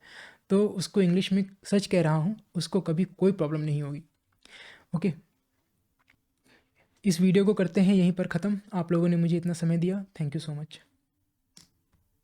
तो उसको इंग्लिश में, सच कह रहा हूँ, उसको कभी कोई प्रॉब्लम नहीं होगी। ओके, इस वीडियो को करते हैं यहीं पर ख़त्म। आप लोगों ने मुझे इतना समय दिया, थैंक यू सो मच।